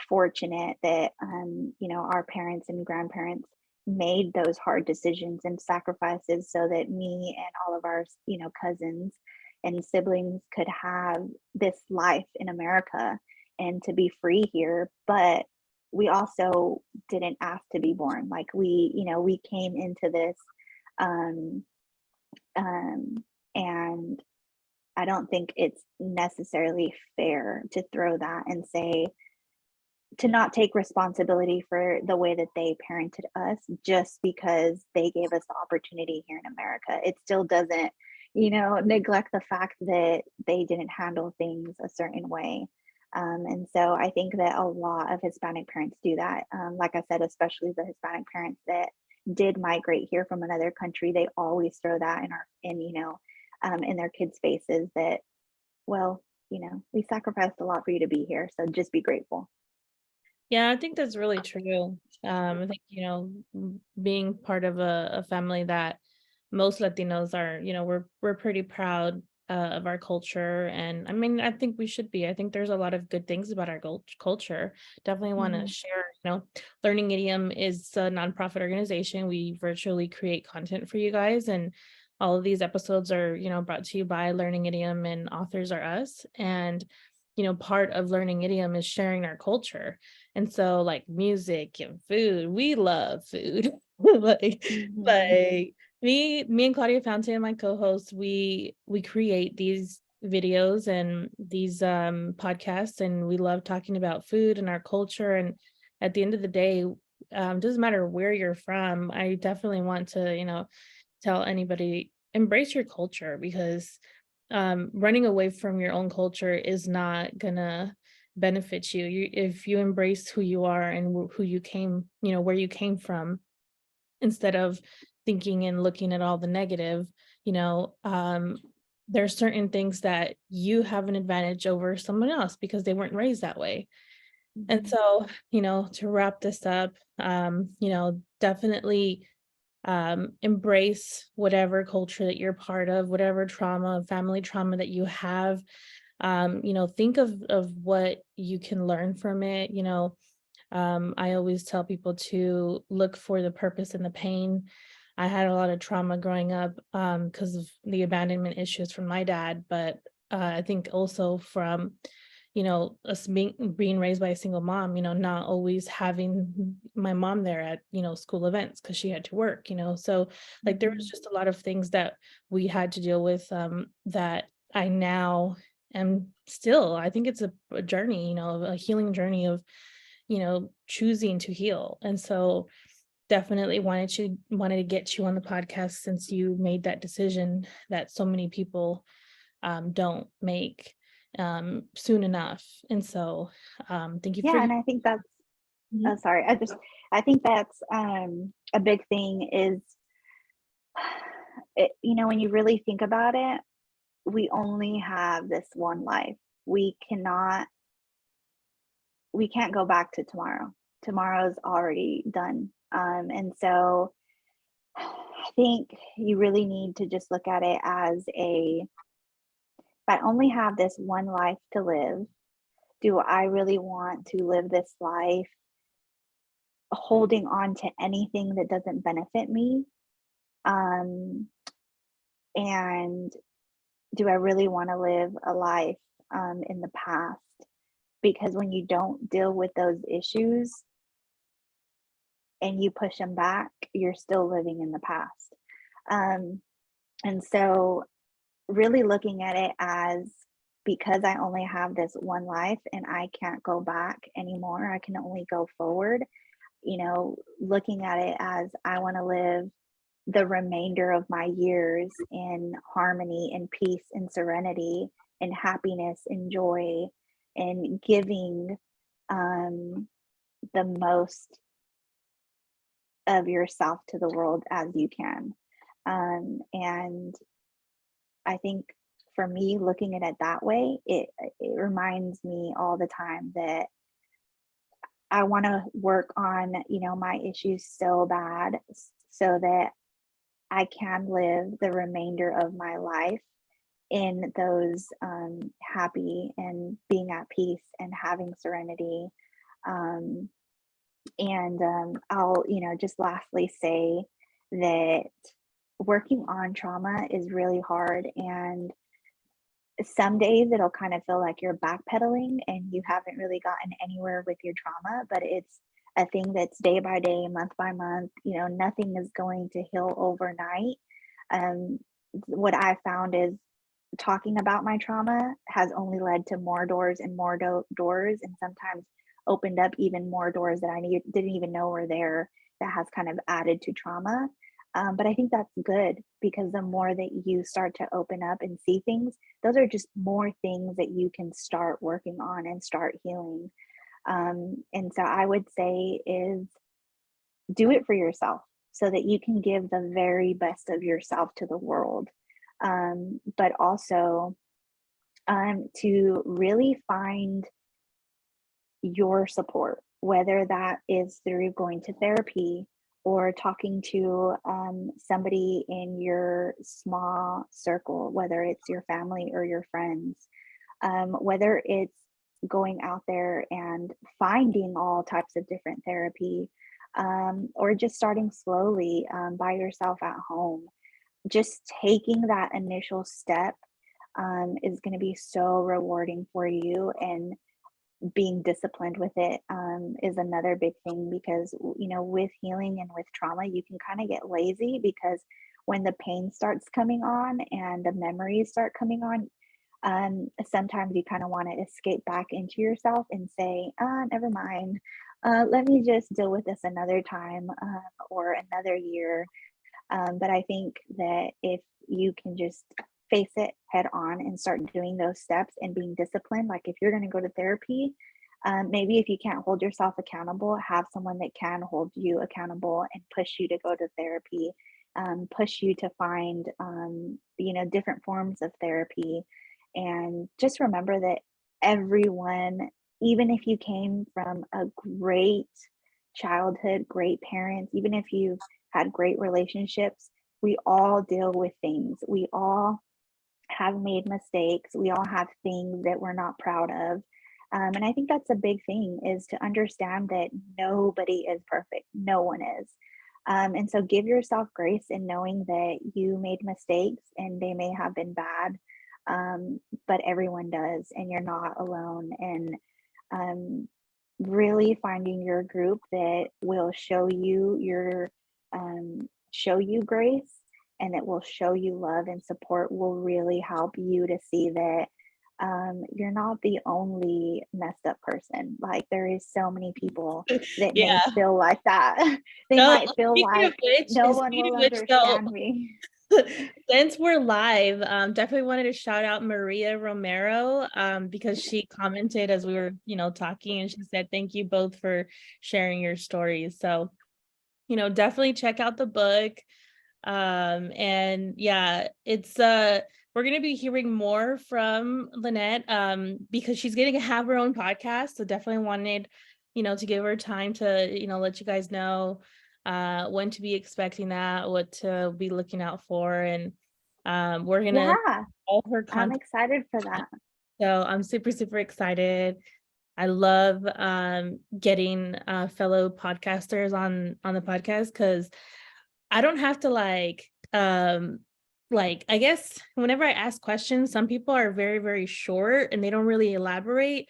fortunate that, our parents and grandparents made those hard decisions and sacrifices so that me and all of our, cousins and siblings could have this life in America and to be free here. But we also didn't ask to be born. Like we came into this um, um, And I don't think it's necessarily fair to throw that and say, to not take responsibility for the way that they parented us just because they gave us the opportunity here in America. It still doesn't, neglect the fact that they didn't handle things a certain way. And so I think that a lot of Hispanic parents do that. Like I said, especially the Hispanic parents that did migrate here from another country, they always throw that in their kids' faces that, well, we sacrificed a lot for you to be here, so just be grateful. Yeah, I think that's really true. I think, being part of a family that most Latinos are, we're pretty proud of our culture. And I mean, I think we should be. I think there's a lot of good things about our culture. Definitely want to Mhm. share, Learning Idiom is a nonprofit organization. We virtually create content for you guys. And all of these episodes are, brought to you by Learning Idiom, and authors are us. And, part of Learning Idiom is sharing our culture. And so like music and food, we love food. like Mhm. like me and Claudia Fountain, my co-host, we create these videos and these podcasts, and we love talking about food and our culture. And at the end of the day, doesn't matter where you're from. I definitely want to, tell anybody, embrace your culture, because running away from your own culture is not gonna benefit you. If you embrace who you are and who you came, where you came from, instead of thinking and looking at all the negative, you know, um, there are certain things that you have an advantage over someone else because they weren't raised that way. And Mhm. so, to wrap this up, definitely embrace whatever culture that you're part of, whatever trauma, family trauma that you have. Think of what you can learn from it. I always tell people to look for the purpose in the pain. I had a lot of trauma growing up because of the abandonment issues from my dad, but I think also from, us being raised by a single mom, not always having my mom there at, school events because she had to work, so like there was Mhm. just a lot of things that we had to deal with, that I now am still, I think it's a journey, a healing journey of, choosing to heal. And so definitely wanted to get you on the podcast since you made that decision that so many people don't make soon enough. And so thank you for Yeah, you. and I think that's Mhm. oh, sorry. I think that's a big thing is when you really think about it, we only have this one life. We cannot we can't go back to tomorrow. Tomorrow's already done. And so I think you really need to just look at it as if I only have this one life to live, do I really want to live this life holding on to anything that doesn't benefit me? Um, and do I really want to live a life in the past? Because when you don't deal with those issues and you push them back, you're still living in the past. Um, and so, really looking at it as because I only have this one life and I can't go back anymore, I can only go forward. Looking at it as I want to live the remainder of my years in harmony and peace and serenity and happiness and joy and giving um, the most of yourself to the world as you can. And I think for me, looking at it that way, it reminds me all the time that I want to work on, my issues so bad so that I can live the remainder of my life in those happy and being at peace and having serenity. Um, and I'll, just lastly say that working on trauma is really hard. And some days it'll kind of feel like you're backpedaling and you haven't really gotten anywhere with your trauma, but it's a thing that's day by day, month by month. Nothing is going to heal overnight. Um, what I found is talking about my trauma has only led to more doors and more doors, and sometimes opened up even more doors that didn't even know were there, that has kind of added to trauma. But I think that's good, because the more that you start to open up and see things, those are just more things that you can start working on and start healing. And so I would say is do it for yourself so that you can give the very best of yourself to the world. But also to really find your support, whether that is through going to therapy or talking to somebody in your small circle, whether it's your family or your friends, whether it's going out there and finding all types of different therapy, or just starting slowly by yourself at home. Just taking that initial step is going to be so rewarding for you. And being disciplined with it is another big thing, because with healing and with trauma you can kind of get lazy, because when the pain starts coming on and the memories start coming on, sometimes you kind of want to escape back into yourself and say, never mind, let me just deal with this another time, or another year. But I think that if you can just face it head on and start doing those steps and being disciplined, like if you're going to go to therapy, maybe if you can't hold yourself accountable, have someone that can hold you accountable and push you to go to therapy, push you to find, different forms of therapy. And just remember that everyone, even if you came from a great childhood, great parents, even if you've had great relationships, we all deal with things. We all have made mistakes. We all have things that we're not proud of. And I think that's a big thing, is to understand that nobody is perfect. No one is. And so give yourself grace in knowing that you made mistakes and they may have been bad, but everyone does, and you're not alone. And really finding your group that will show you grace, and that will show you love and support, will really help you to see that you're not the only messed up person. Like, there is so many people that may Yeah. feel like that. They No, might feel speaking of like which, no one will though, understand me. since we're live, definitely wanted to shout out Maria Romero, because she commented as we were, talking, and she said, thank you both for sharing your stories. So, definitely check out the book. And yeah, it's we're gonna be hearing more from Lynette, because she's gonna have her own podcast. So definitely wanted, to give her time to, let you guys know when to be expecting that, what to be looking out for. And we're gonna Yeah, all her I'm content. excited for that. So I'm super, super excited. I love getting fellow podcasters on the podcast, because I don't have to I guess whenever I ask questions, some people are very, very short and they don't really elaborate.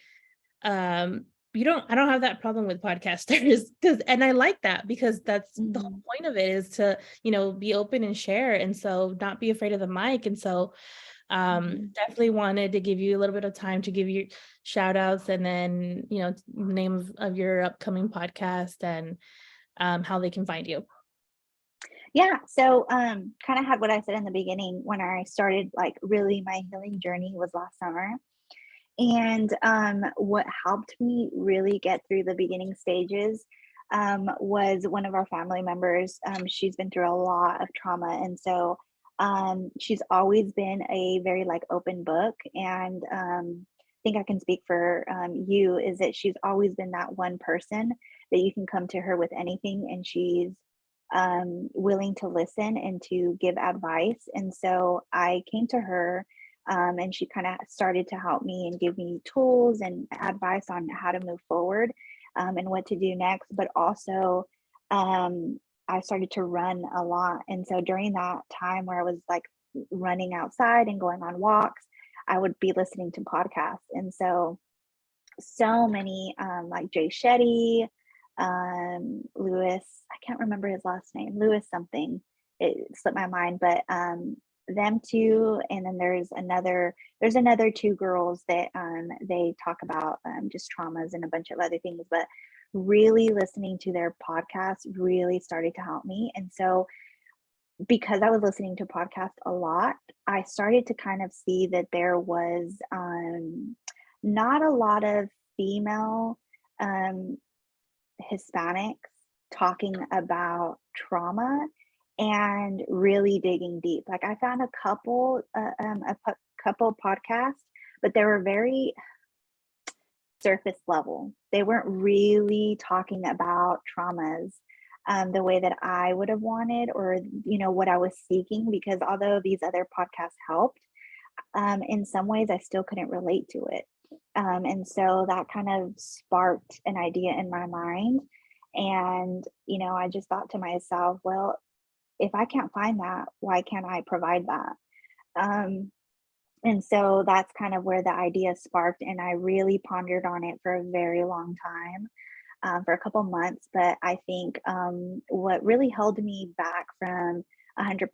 Um, I don't have that problem with podcasters, and I like that, because that's the whole Mhm. point of it, is to, be open and share. And so not be afraid of the mic. And so Mhm. definitely wanted to give you a little bit of time to give you shout outs, and then, name of your upcoming podcast, and how they can find you. Yeah, so kind of had what I said in the beginning when I started, like, really my healing journey was last summer. And what helped me really get through the beginning stages was one of our family members. She's been through a lot of trauma, and so she's always been a very, like, open book. And I think I can speak for you, is that she's always been that one person that you can come to her with anything, and she's willing to listen and to give advice. And so I came to her, and she kind of started to help me and give me tools and advice on how to move forward, and what to do next. But also, um, I started to run a lot. And so during that time where I was, like, running outside and going on walks, I would be listening to podcasts. And so many, like Jay Shetty, Lewis, I can't remember his last name, Lewis something. It slipped my mind, but them two, and then there's another two girls that they talk about just traumas and a bunch of other things, but really listening to their podcast really started to help me. And so because I was listening to podcasts a lot, I started to kind of see that there was not a lot of female um, Hispanics talking about trauma and really digging deep. Like I found a couple podcasts, but they were very surface level. They weren't really talking about traumas the way that I would have wanted, or what I was seeking. Because although these other podcasts helped, in some ways I still couldn't relate to it. And so that kind of sparked an idea in my mind. And, I just thought to myself, well, if I can't find that, why can't I provide that? Um, and so that's kind of where the idea sparked. And I really pondered on it for a very long time, for a couple months. But I think what really held me back from 100%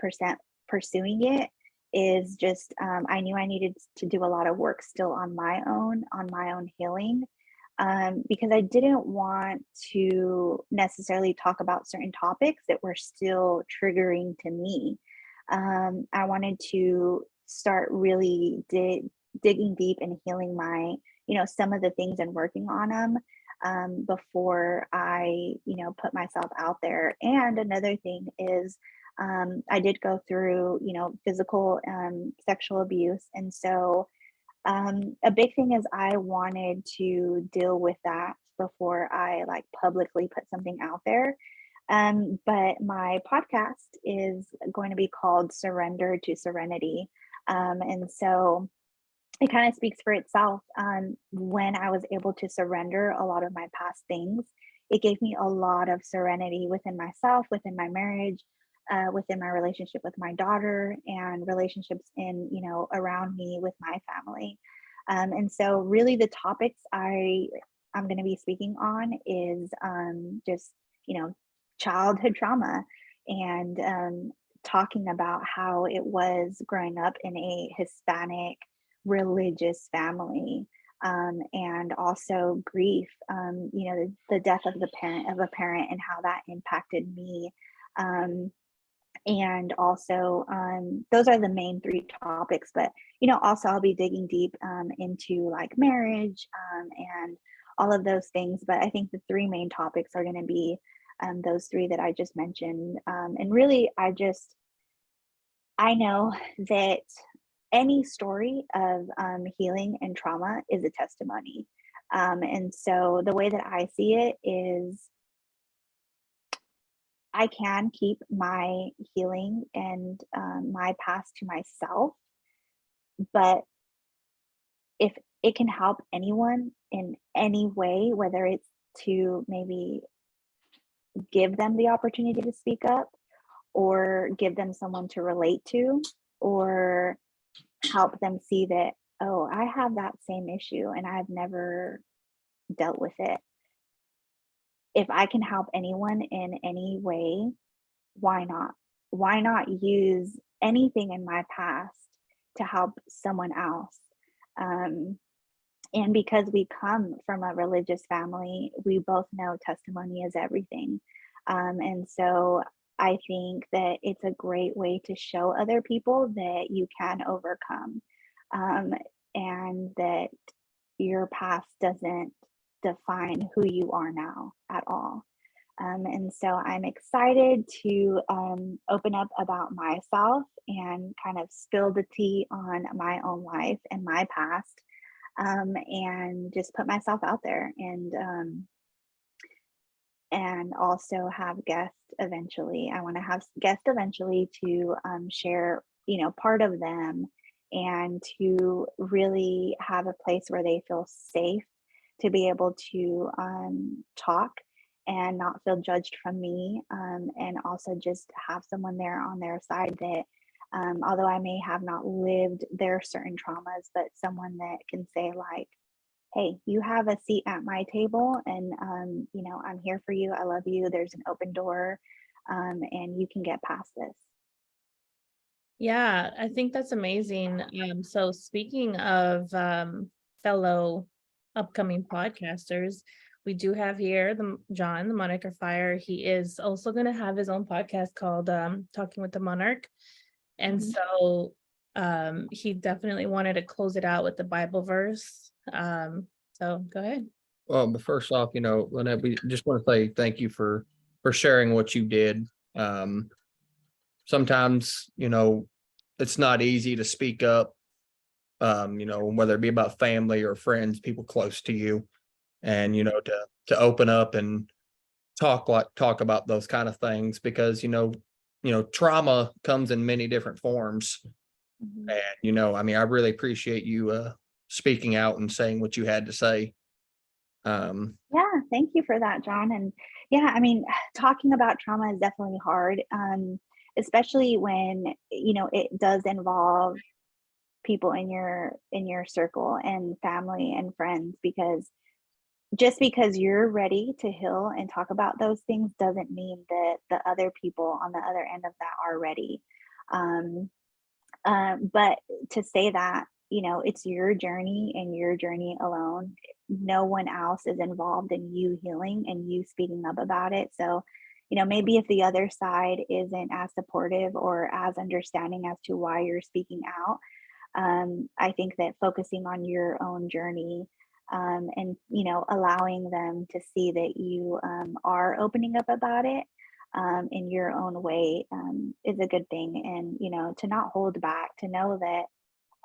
pursuing it is just I knew I needed to do a lot of work still on my own healing, because I didn't want to necessarily talk about certain topics that were still triggering to me. I wanted to start really digging deep and healing some of the things and working on them before I, put myself out there. And another thing is, I did go through, physical sexual abuse. And so a big thing is I wanted to deal with that before I like publicly put something out there. But my podcast is going to be called Surrender to Serenity. And so it kind of speaks for itself. When I was able to surrender a lot of my past things, it gave me a lot of serenity within myself, within my marriage, within my relationship with my daughter, and relationships around me with my family. And so really the topics I'm going to be speaking on is just you know childhood trauma, and talking about how it was growing up in a Hispanic religious family, and also grief, the death of a parent and how that impacted me. um, and also those are the main three topics. But also I'll be digging deep into like marriage, and all of those things. But I think the three main topics are going to be those three that I just mentioned. And really I know that any story of healing and trauma is a testimony. And so the way that I see it is I can keep my healing and my past to myself, but if it can help anyone in any way, whether it's to maybe give them the opportunity to speak up, or give them someone to relate to, or help them see that, oh, I have that same issue and I've never dealt with it. If I can help anyone in any way, why not? Why not use anything in my past to help someone else? Um, and because we come from a religious family, we both know testimony is everything. And so I think that it's a great way to show other people that you can overcome, um, and that your past doesn't define who you are now at all. And so I'm excited to open up about myself and kind of spill the tea on my own life and my past, and just put myself out there, and also have guests eventually. I want to have guests eventually to share, part of them, and to really have a place where they feel safe to be able to talk and not feel judged from me, and also just have someone there on their side that, although I may have not lived their certain traumas, but someone that can say, like, hey, you have a seat at my table, and I'm here for you. I love you. There's an open door, and you can get past this. Yeah, I think that's amazing. So speaking of fellow upcoming podcasters, we do have here the John, the Moniker Fire. He is also going to have his own podcast called Talking with the Monarch. And Mhm. so he definitely wanted to close it out with the Bible verse. So go ahead. Well, but first off, Lynette, we just want to say thank you for sharing what you did. Um, Sometimes, it's not easy to speak up, whether it be about family or friends, people close to you, and to open up and talk about those kind of things because trauma comes in many different forms. Mhm. And I really appreciate you speaking out and saying what you had to say. Yeah, thank you for that, John. And yeah, I mean, talking about trauma is definitely hard, especially when it does involve people in your circle and family and friends, because just because you're ready to heal and talk about those things doesn't mean that the other people on the other end of that are ready. Um, but to say that, it's your journey and your journey alone. No one else is involved in you healing and you speaking up about it. So, maybe if the other side isn't as supportive or as understanding as to why you're speaking out, I think that focusing on your own journey, and allowing them to see that you are opening up about it in your own way, is a good thing. And to not hold back, to know that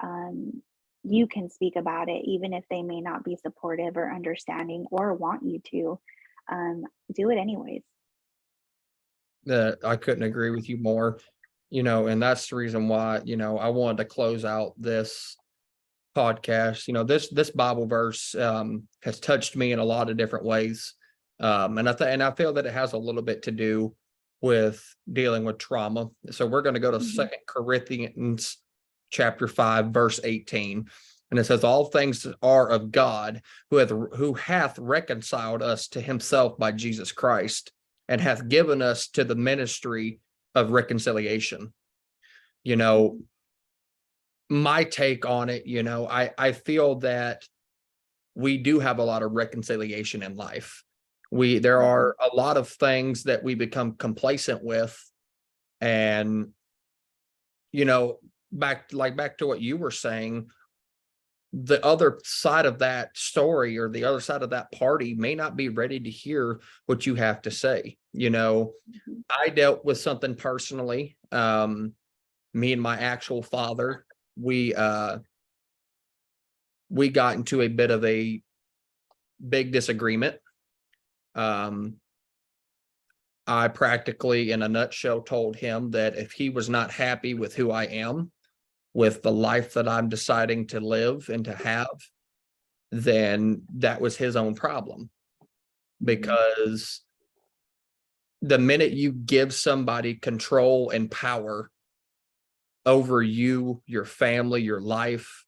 um, you can speak about it even if they may not be supportive or understanding or want you to, um, do it anyways. That I couldn't agree with you more, and that's the reason why, I wanted to close out this podcast. This Bible verse has touched me in a lot of different ways. And I feel that it has a little bit to do with dealing with trauma. So we're going to go to Mhm. Second Corinthians chapter 5, verse 18. And it says, all things are of God, who hath reconciled us to himself by Jesus Christ, and hath given us to the ministry of reconciliation. You know, Mhm. my take on it, I feel that we do have a lot of reconciliation in life. There Mhm. are a lot of things that we become complacent with, and you know, back to what you were saying, the other side of that story or the other side of that party may not be ready to hear what you have to say. Mhm. I dealt with something personally. Me and my actual father, we uh we got into a bit of a big disagreement. Um, I practically, in a nutshell, told him that if he was not happy with who I am, with the life that I'm deciding to live and to have, then that was his own problem. Mhm. Because the minute you give somebody control and power over you, your family, your life,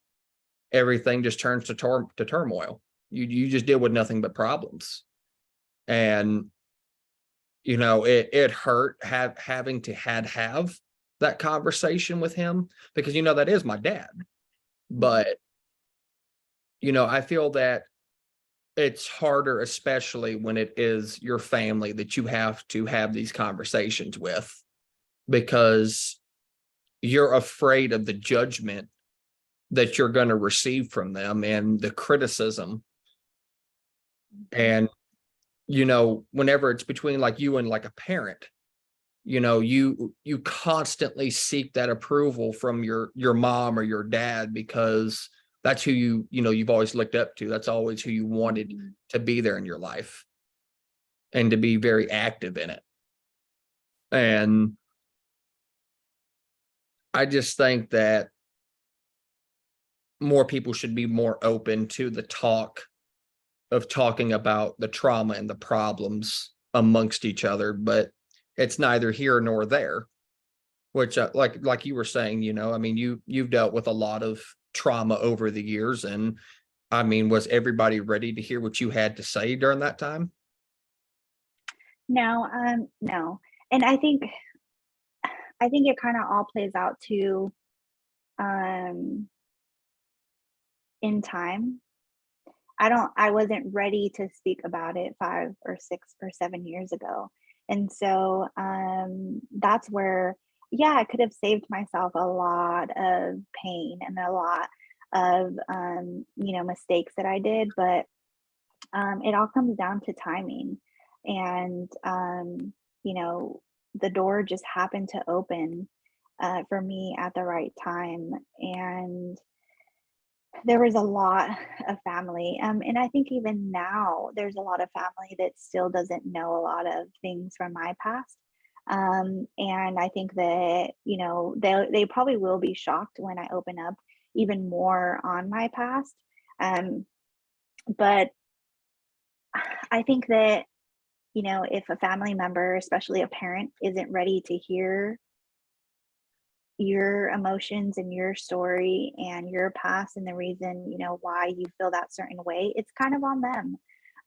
everything just turns to turmoil. You just deal with nothing but problems. And it hurt having to have that conversation with him because that is my dad. Mhm. But I feel that it's harder, especially when it is your family that you have to have these conversations with, because you're afraid of the judgment that you're going to receive from them and the criticism. Mhm. And whenever it's between like you and like a parent, you constantly seek that approval from your mom or your dad, because that's who you've always looked up to. That's always who you wanted Mhm. to be there in your life and to be very active in it. And I just think that more people should be more open to the talk of talking about the trauma and the problems amongst each other, but it's neither here nor there. Which, like you were saying, you've dealt with a lot of trauma over the years, and was everybody ready to hear what you had to say during that time? No, no. And I think it kind of all plays out to in time. I wasn't ready to speak about it 5 or 6 or 7 years ago. And so that's where, yeah, I could have saved myself a lot of pain and a lot of mistakes that I did, but it all comes down to timing. And the door just happened to open for me at the right time. And there was a lot of family, and I think even now there's a lot of family that still doesn't know a lot of things from my past. And I think that, they probably will be shocked when I open up even more on my past. But I think that, if a family member, especially a parent, isn't ready to hear your emotions and your story and your past and the reason, why you feel that certain way, it's kind of on them.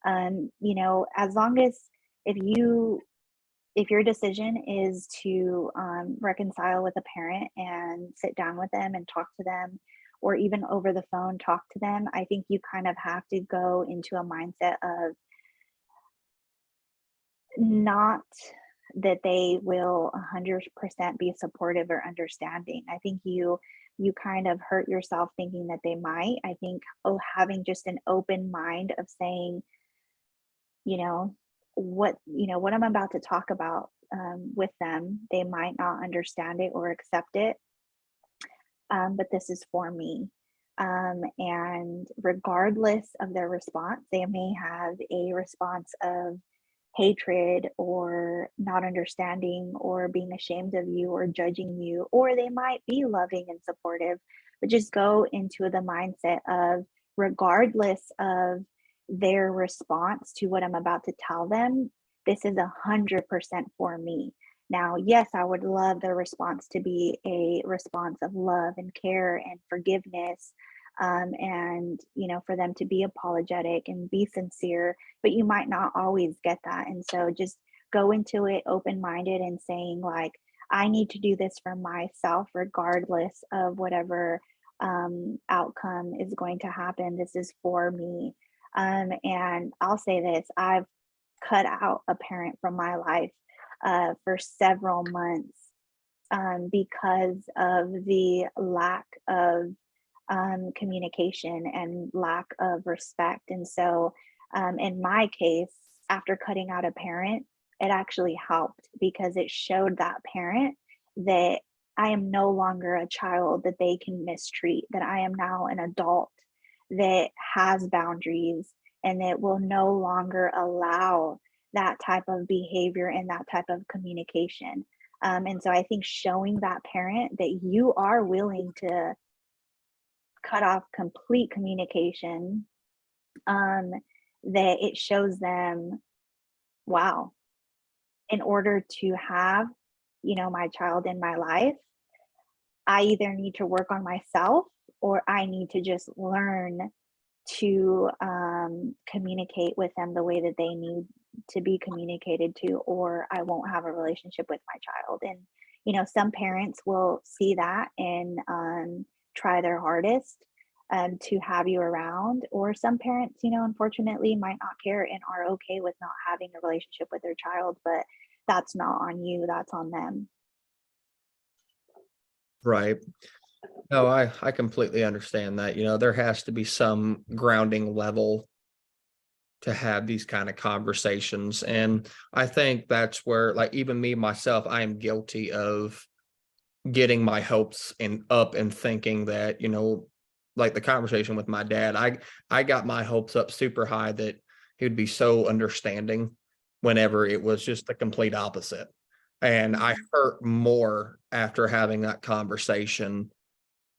As long as, if your decision is to reconcile with a parent and sit down with them and talk to them, or even over the phone talk to them, I think you kind of have to go into a mindset of not that they will 100% be supportive or understanding. I think you kind of hurt yourself thinking that they might. I think, having just an open mind of saying, what I'm about to talk about with them, they might not understand it or accept it, but this is for me. And regardless of their response, they may have a response of hatred or not understanding or being ashamed of you or judging you, or they might be loving and supportive, but just go into the mindset of, regardless of their response to what I'm about to tell them, this is 100% for me. Now, yes, I would love their response to be a response of love and care and forgiveness, and for them to be apologetic and be sincere, but you might not always get that. And so just go into it open-minded and saying, like, I need to do this for myself regardless of whatever outcome is going to happen. This is for me. And I'll say this, I've cut out a parent from my life for several months because of the lack of communication and lack of respect. And so, in my case, after cutting out a parent, it actually helped because it showed that parent that I am no longer a child that they can mistreat, that I am now an adult that has boundaries and that will no longer allow that type of behavior and that type of communication. And so I think showing that parent that you are willing to cut off complete communication, that it shows them, wow, in order to have, my child in my life, I either need to work on myself or I need to just learn to communicate with them the way that they need to be communicated to, or I won't have a relationship with my child. And, some parents will see that and try their hardest to have you around, or some parents, unfortunately might not care and are okay with not having a relationship with their child, but that's not on you, that's on them. Right. No, I completely understand that. There has to be some grounding level to have these kind of conversations. And I think that's where, like, even me myself, I am guilty of getting my hopes up and thinking that, like the conversation with my dad, I got my hopes up super high that he would be so understanding whenever it was just the complete opposite. And I hurt more after having that conversation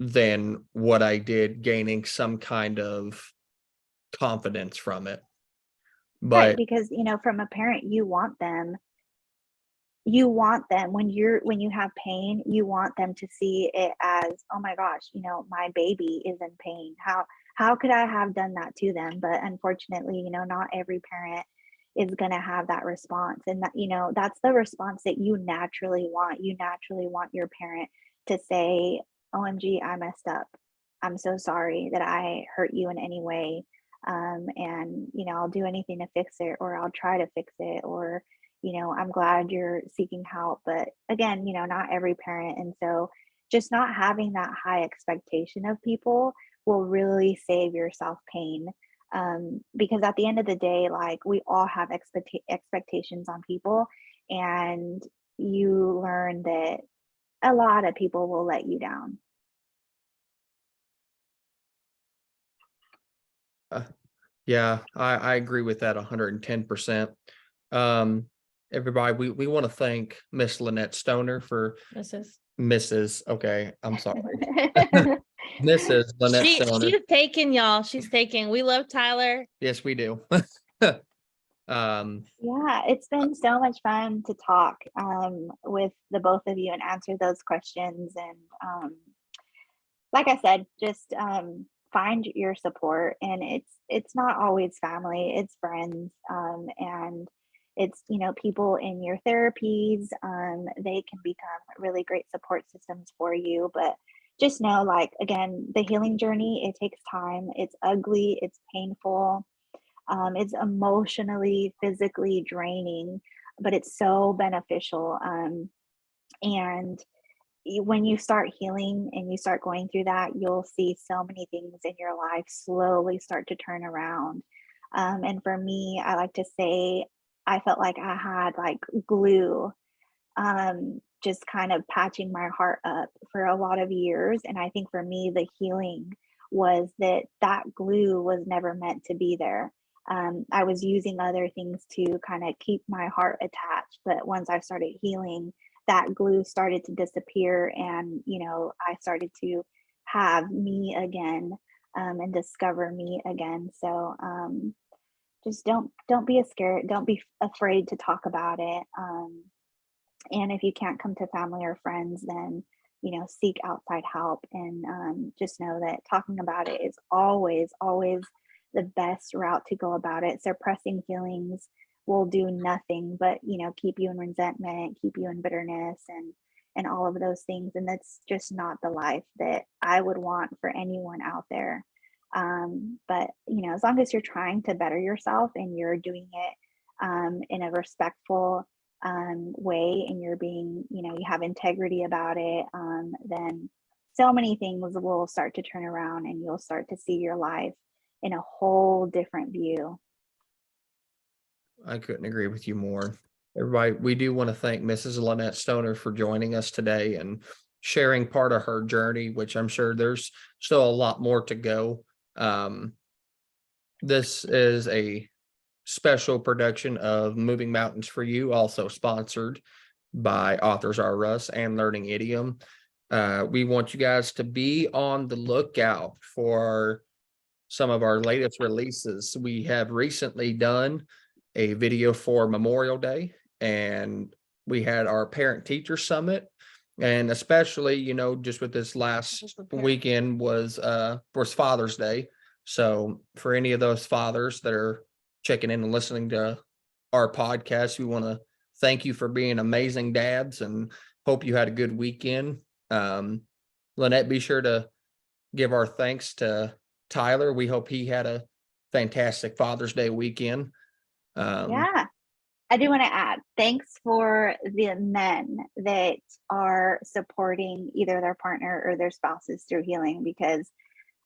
than what I did gaining some kind of confidence from it. Right, But because from a parent, when you have pain, you want them to see it as, oh my gosh, my baby is in pain, how could I have done that to them? But unfortunately, not every parent is going to have that response. And that, that's the response that you naturally want. You naturally want your parent to say, OMG, I messed up. I'm so sorry that I hurt you in any way. And, I'll do anything to fix it, or I'll try to fix it, or, I'm glad you're seeking help. But again, not every parent. And so just not having that high expectation of people will really save yourself pain. Because at the end of the day, like, we all have expectations on people, and you learn that a lot of people will let you down. Yeah, I agree with that 110%. Everybody, we want to thank Miss Lynette Stoner for Mrs. Okay, I'm sorry. Mrs. Lynette Stoner. She's taken, y'all. She's taken. We love Tyler. Yes, we do. Yeah, it's been so much fun to talk with the both of you and answer those questions. And like I said, just find your support. And it's not always family, it's friends, and it's people in your therapies. They can become really great support systems for you. But just know, like, again, the healing journey, it takes time. It's ugly, it's painful, it's emotionally, physically draining, but it's so beneficial. And when you start healing and you start going through that, you'll see so many things in your life slowly start to turn around. And for me, I like to say, I felt like I had like glue, just kind of patching my heart up for a lot of years. And I think for me, the healing was that glue was never meant to be there. I was using other things to kind of keep my heart attached. But once I started healing, that glue started to disappear, and I started to have me again, and discover me again. So just don't be scared, don't be afraid to talk about it. And if you can't come to family or friends, then seek outside help. And just know that talking about it is always the best route to go about it. Suppressing feelings will do nothing but keep you in resentment, keep you in bitterness, and all of those things. And that's just not the life that I would want for anyone out there. But as long as you're trying to better yourself and you're doing it in a respectful way, and you're being you have integrity about it, then so many things will start to turn around, and you'll start to see your life in a whole different view. I couldn't agree with you more. Everybody, we do want to thank Mrs. Lynette Stoner for joining us today and sharing part of her journey, which I'm sure there's still a lot more to go. This is a special production of Moving Mountains for You, also sponsored by Authors R Us and Learning Idiom. We want you guys to be on the lookout for some of our latest releases. We have recently done a video for Memorial Day, and we had our parent teacher summit, and especially just with this last weekend was Father's Day. So for any of those fathers that are checking in and listening to our podcast, we want to thank you for being amazing dads and hope you had a good weekend. Lynette, be sure to give our thanks to Tyler. We hope he had a fantastic Father's Day weekend. Yeah, I do want to add thanks for the men that are supporting either their partner or their spouses through healing, because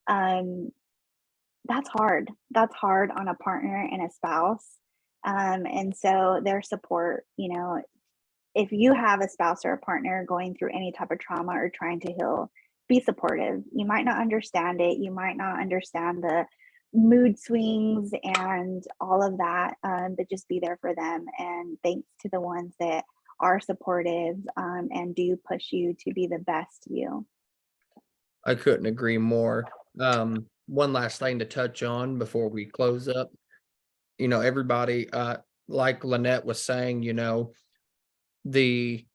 that's hard. That's hard on a partner and a spouse. And so their support, if you have a spouse or a partner going through any type of trauma or trying to heal, be supportive. You might not understand it. You might not understand the mood swings and all of that, but just be there for them. And thanks to the ones that are supportive, and do push you to be the best you. I couldn't agree more. One last thing to touch on before we close up. Everybody, like Lynette was saying, the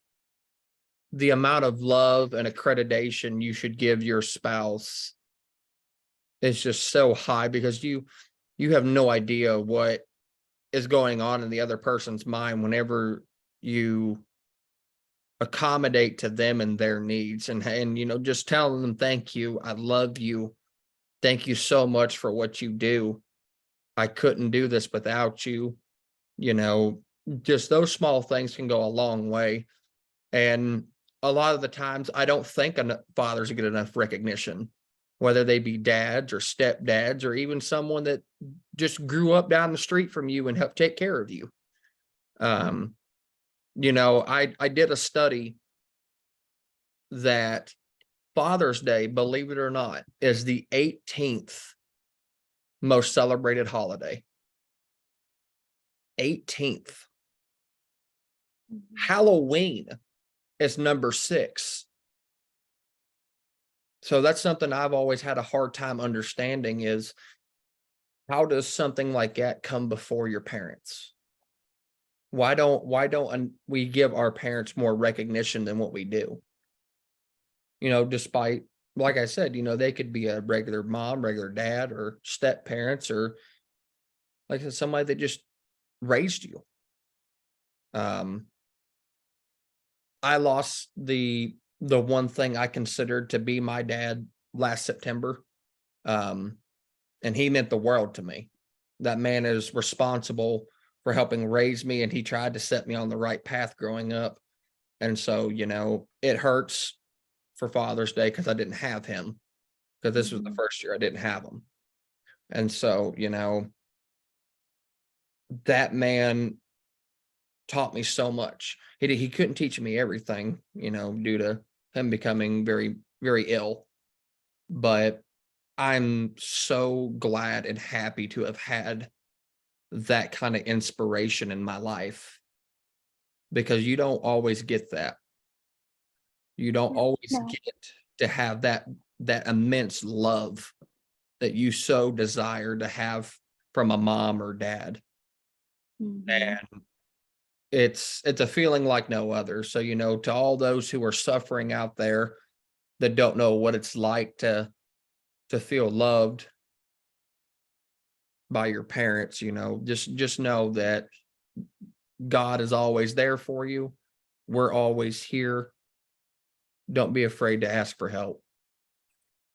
amount of love and accreditation you should give your spouse is just so high, because you have no idea what is going on in the other person's mind whenever you accommodate to them and their needs, and just telling them, thank you, I love you, thank you so much for what you do, I couldn't do this without you. Just those small things can go a long way. And a lot of the times I don't think fathers get enough recognition, whether they be dads or stepdads or even someone that just grew up down the street from you and helped take care of you. I did a study that Father's Day, believe it or not, is the 18th most celebrated holiday. 18th. Halloween is number 6. So that's something I've always had a hard time understanding, is how does something like that come before your parents? Why don't we give our parents more recognition than what we do? Despite, like I said, they could be a regular mom, regular dad, or step parents, or like I said, somebody that just raised you. I lost the one thing I considered to be my dad last September. And he meant the world to me. That man is responsible for helping raise me, and he tried to set me on the right path growing up. And so, it hurts for Father's Day because I didn't have him, because this was the first year I didn't have him. And so, that man taught me so much. He couldn't teach me everything, due to him becoming very, very ill. But I'm so glad and happy to have had that kind of inspiration in my life, because you don't always get that. You don't always No. get to have that immense love that you so desire to have from a mom or dad. And it's a feeling like no other. So, to all those who are suffering out there that don't know what it's like to feel loved by your parents, just know that God is always there for you. We're always here. Don't be afraid to ask for help.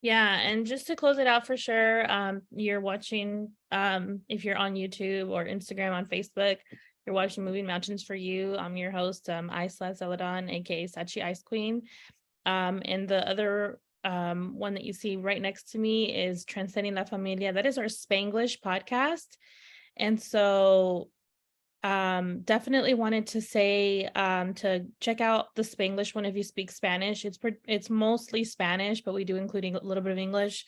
Yeah, and just to close it out for sure, you're watching, if you're on YouTube or Instagram, on Facebook, you're watching Moving Mountains for You. I'm your host, Aysleth Zeledon, aka Sachi Ice Queen. And the other one that you see right next to me is Transcending La Familia. That is our Spanglish podcast. And so definitely wanted to say to check out the Spanglish one if you speak Spanish. It's mostly Spanish, but we do include a little bit of English.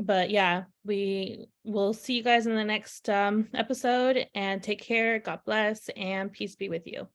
But yeah, we will see you guys in the next episode, and take care. God bless, and peace be with you.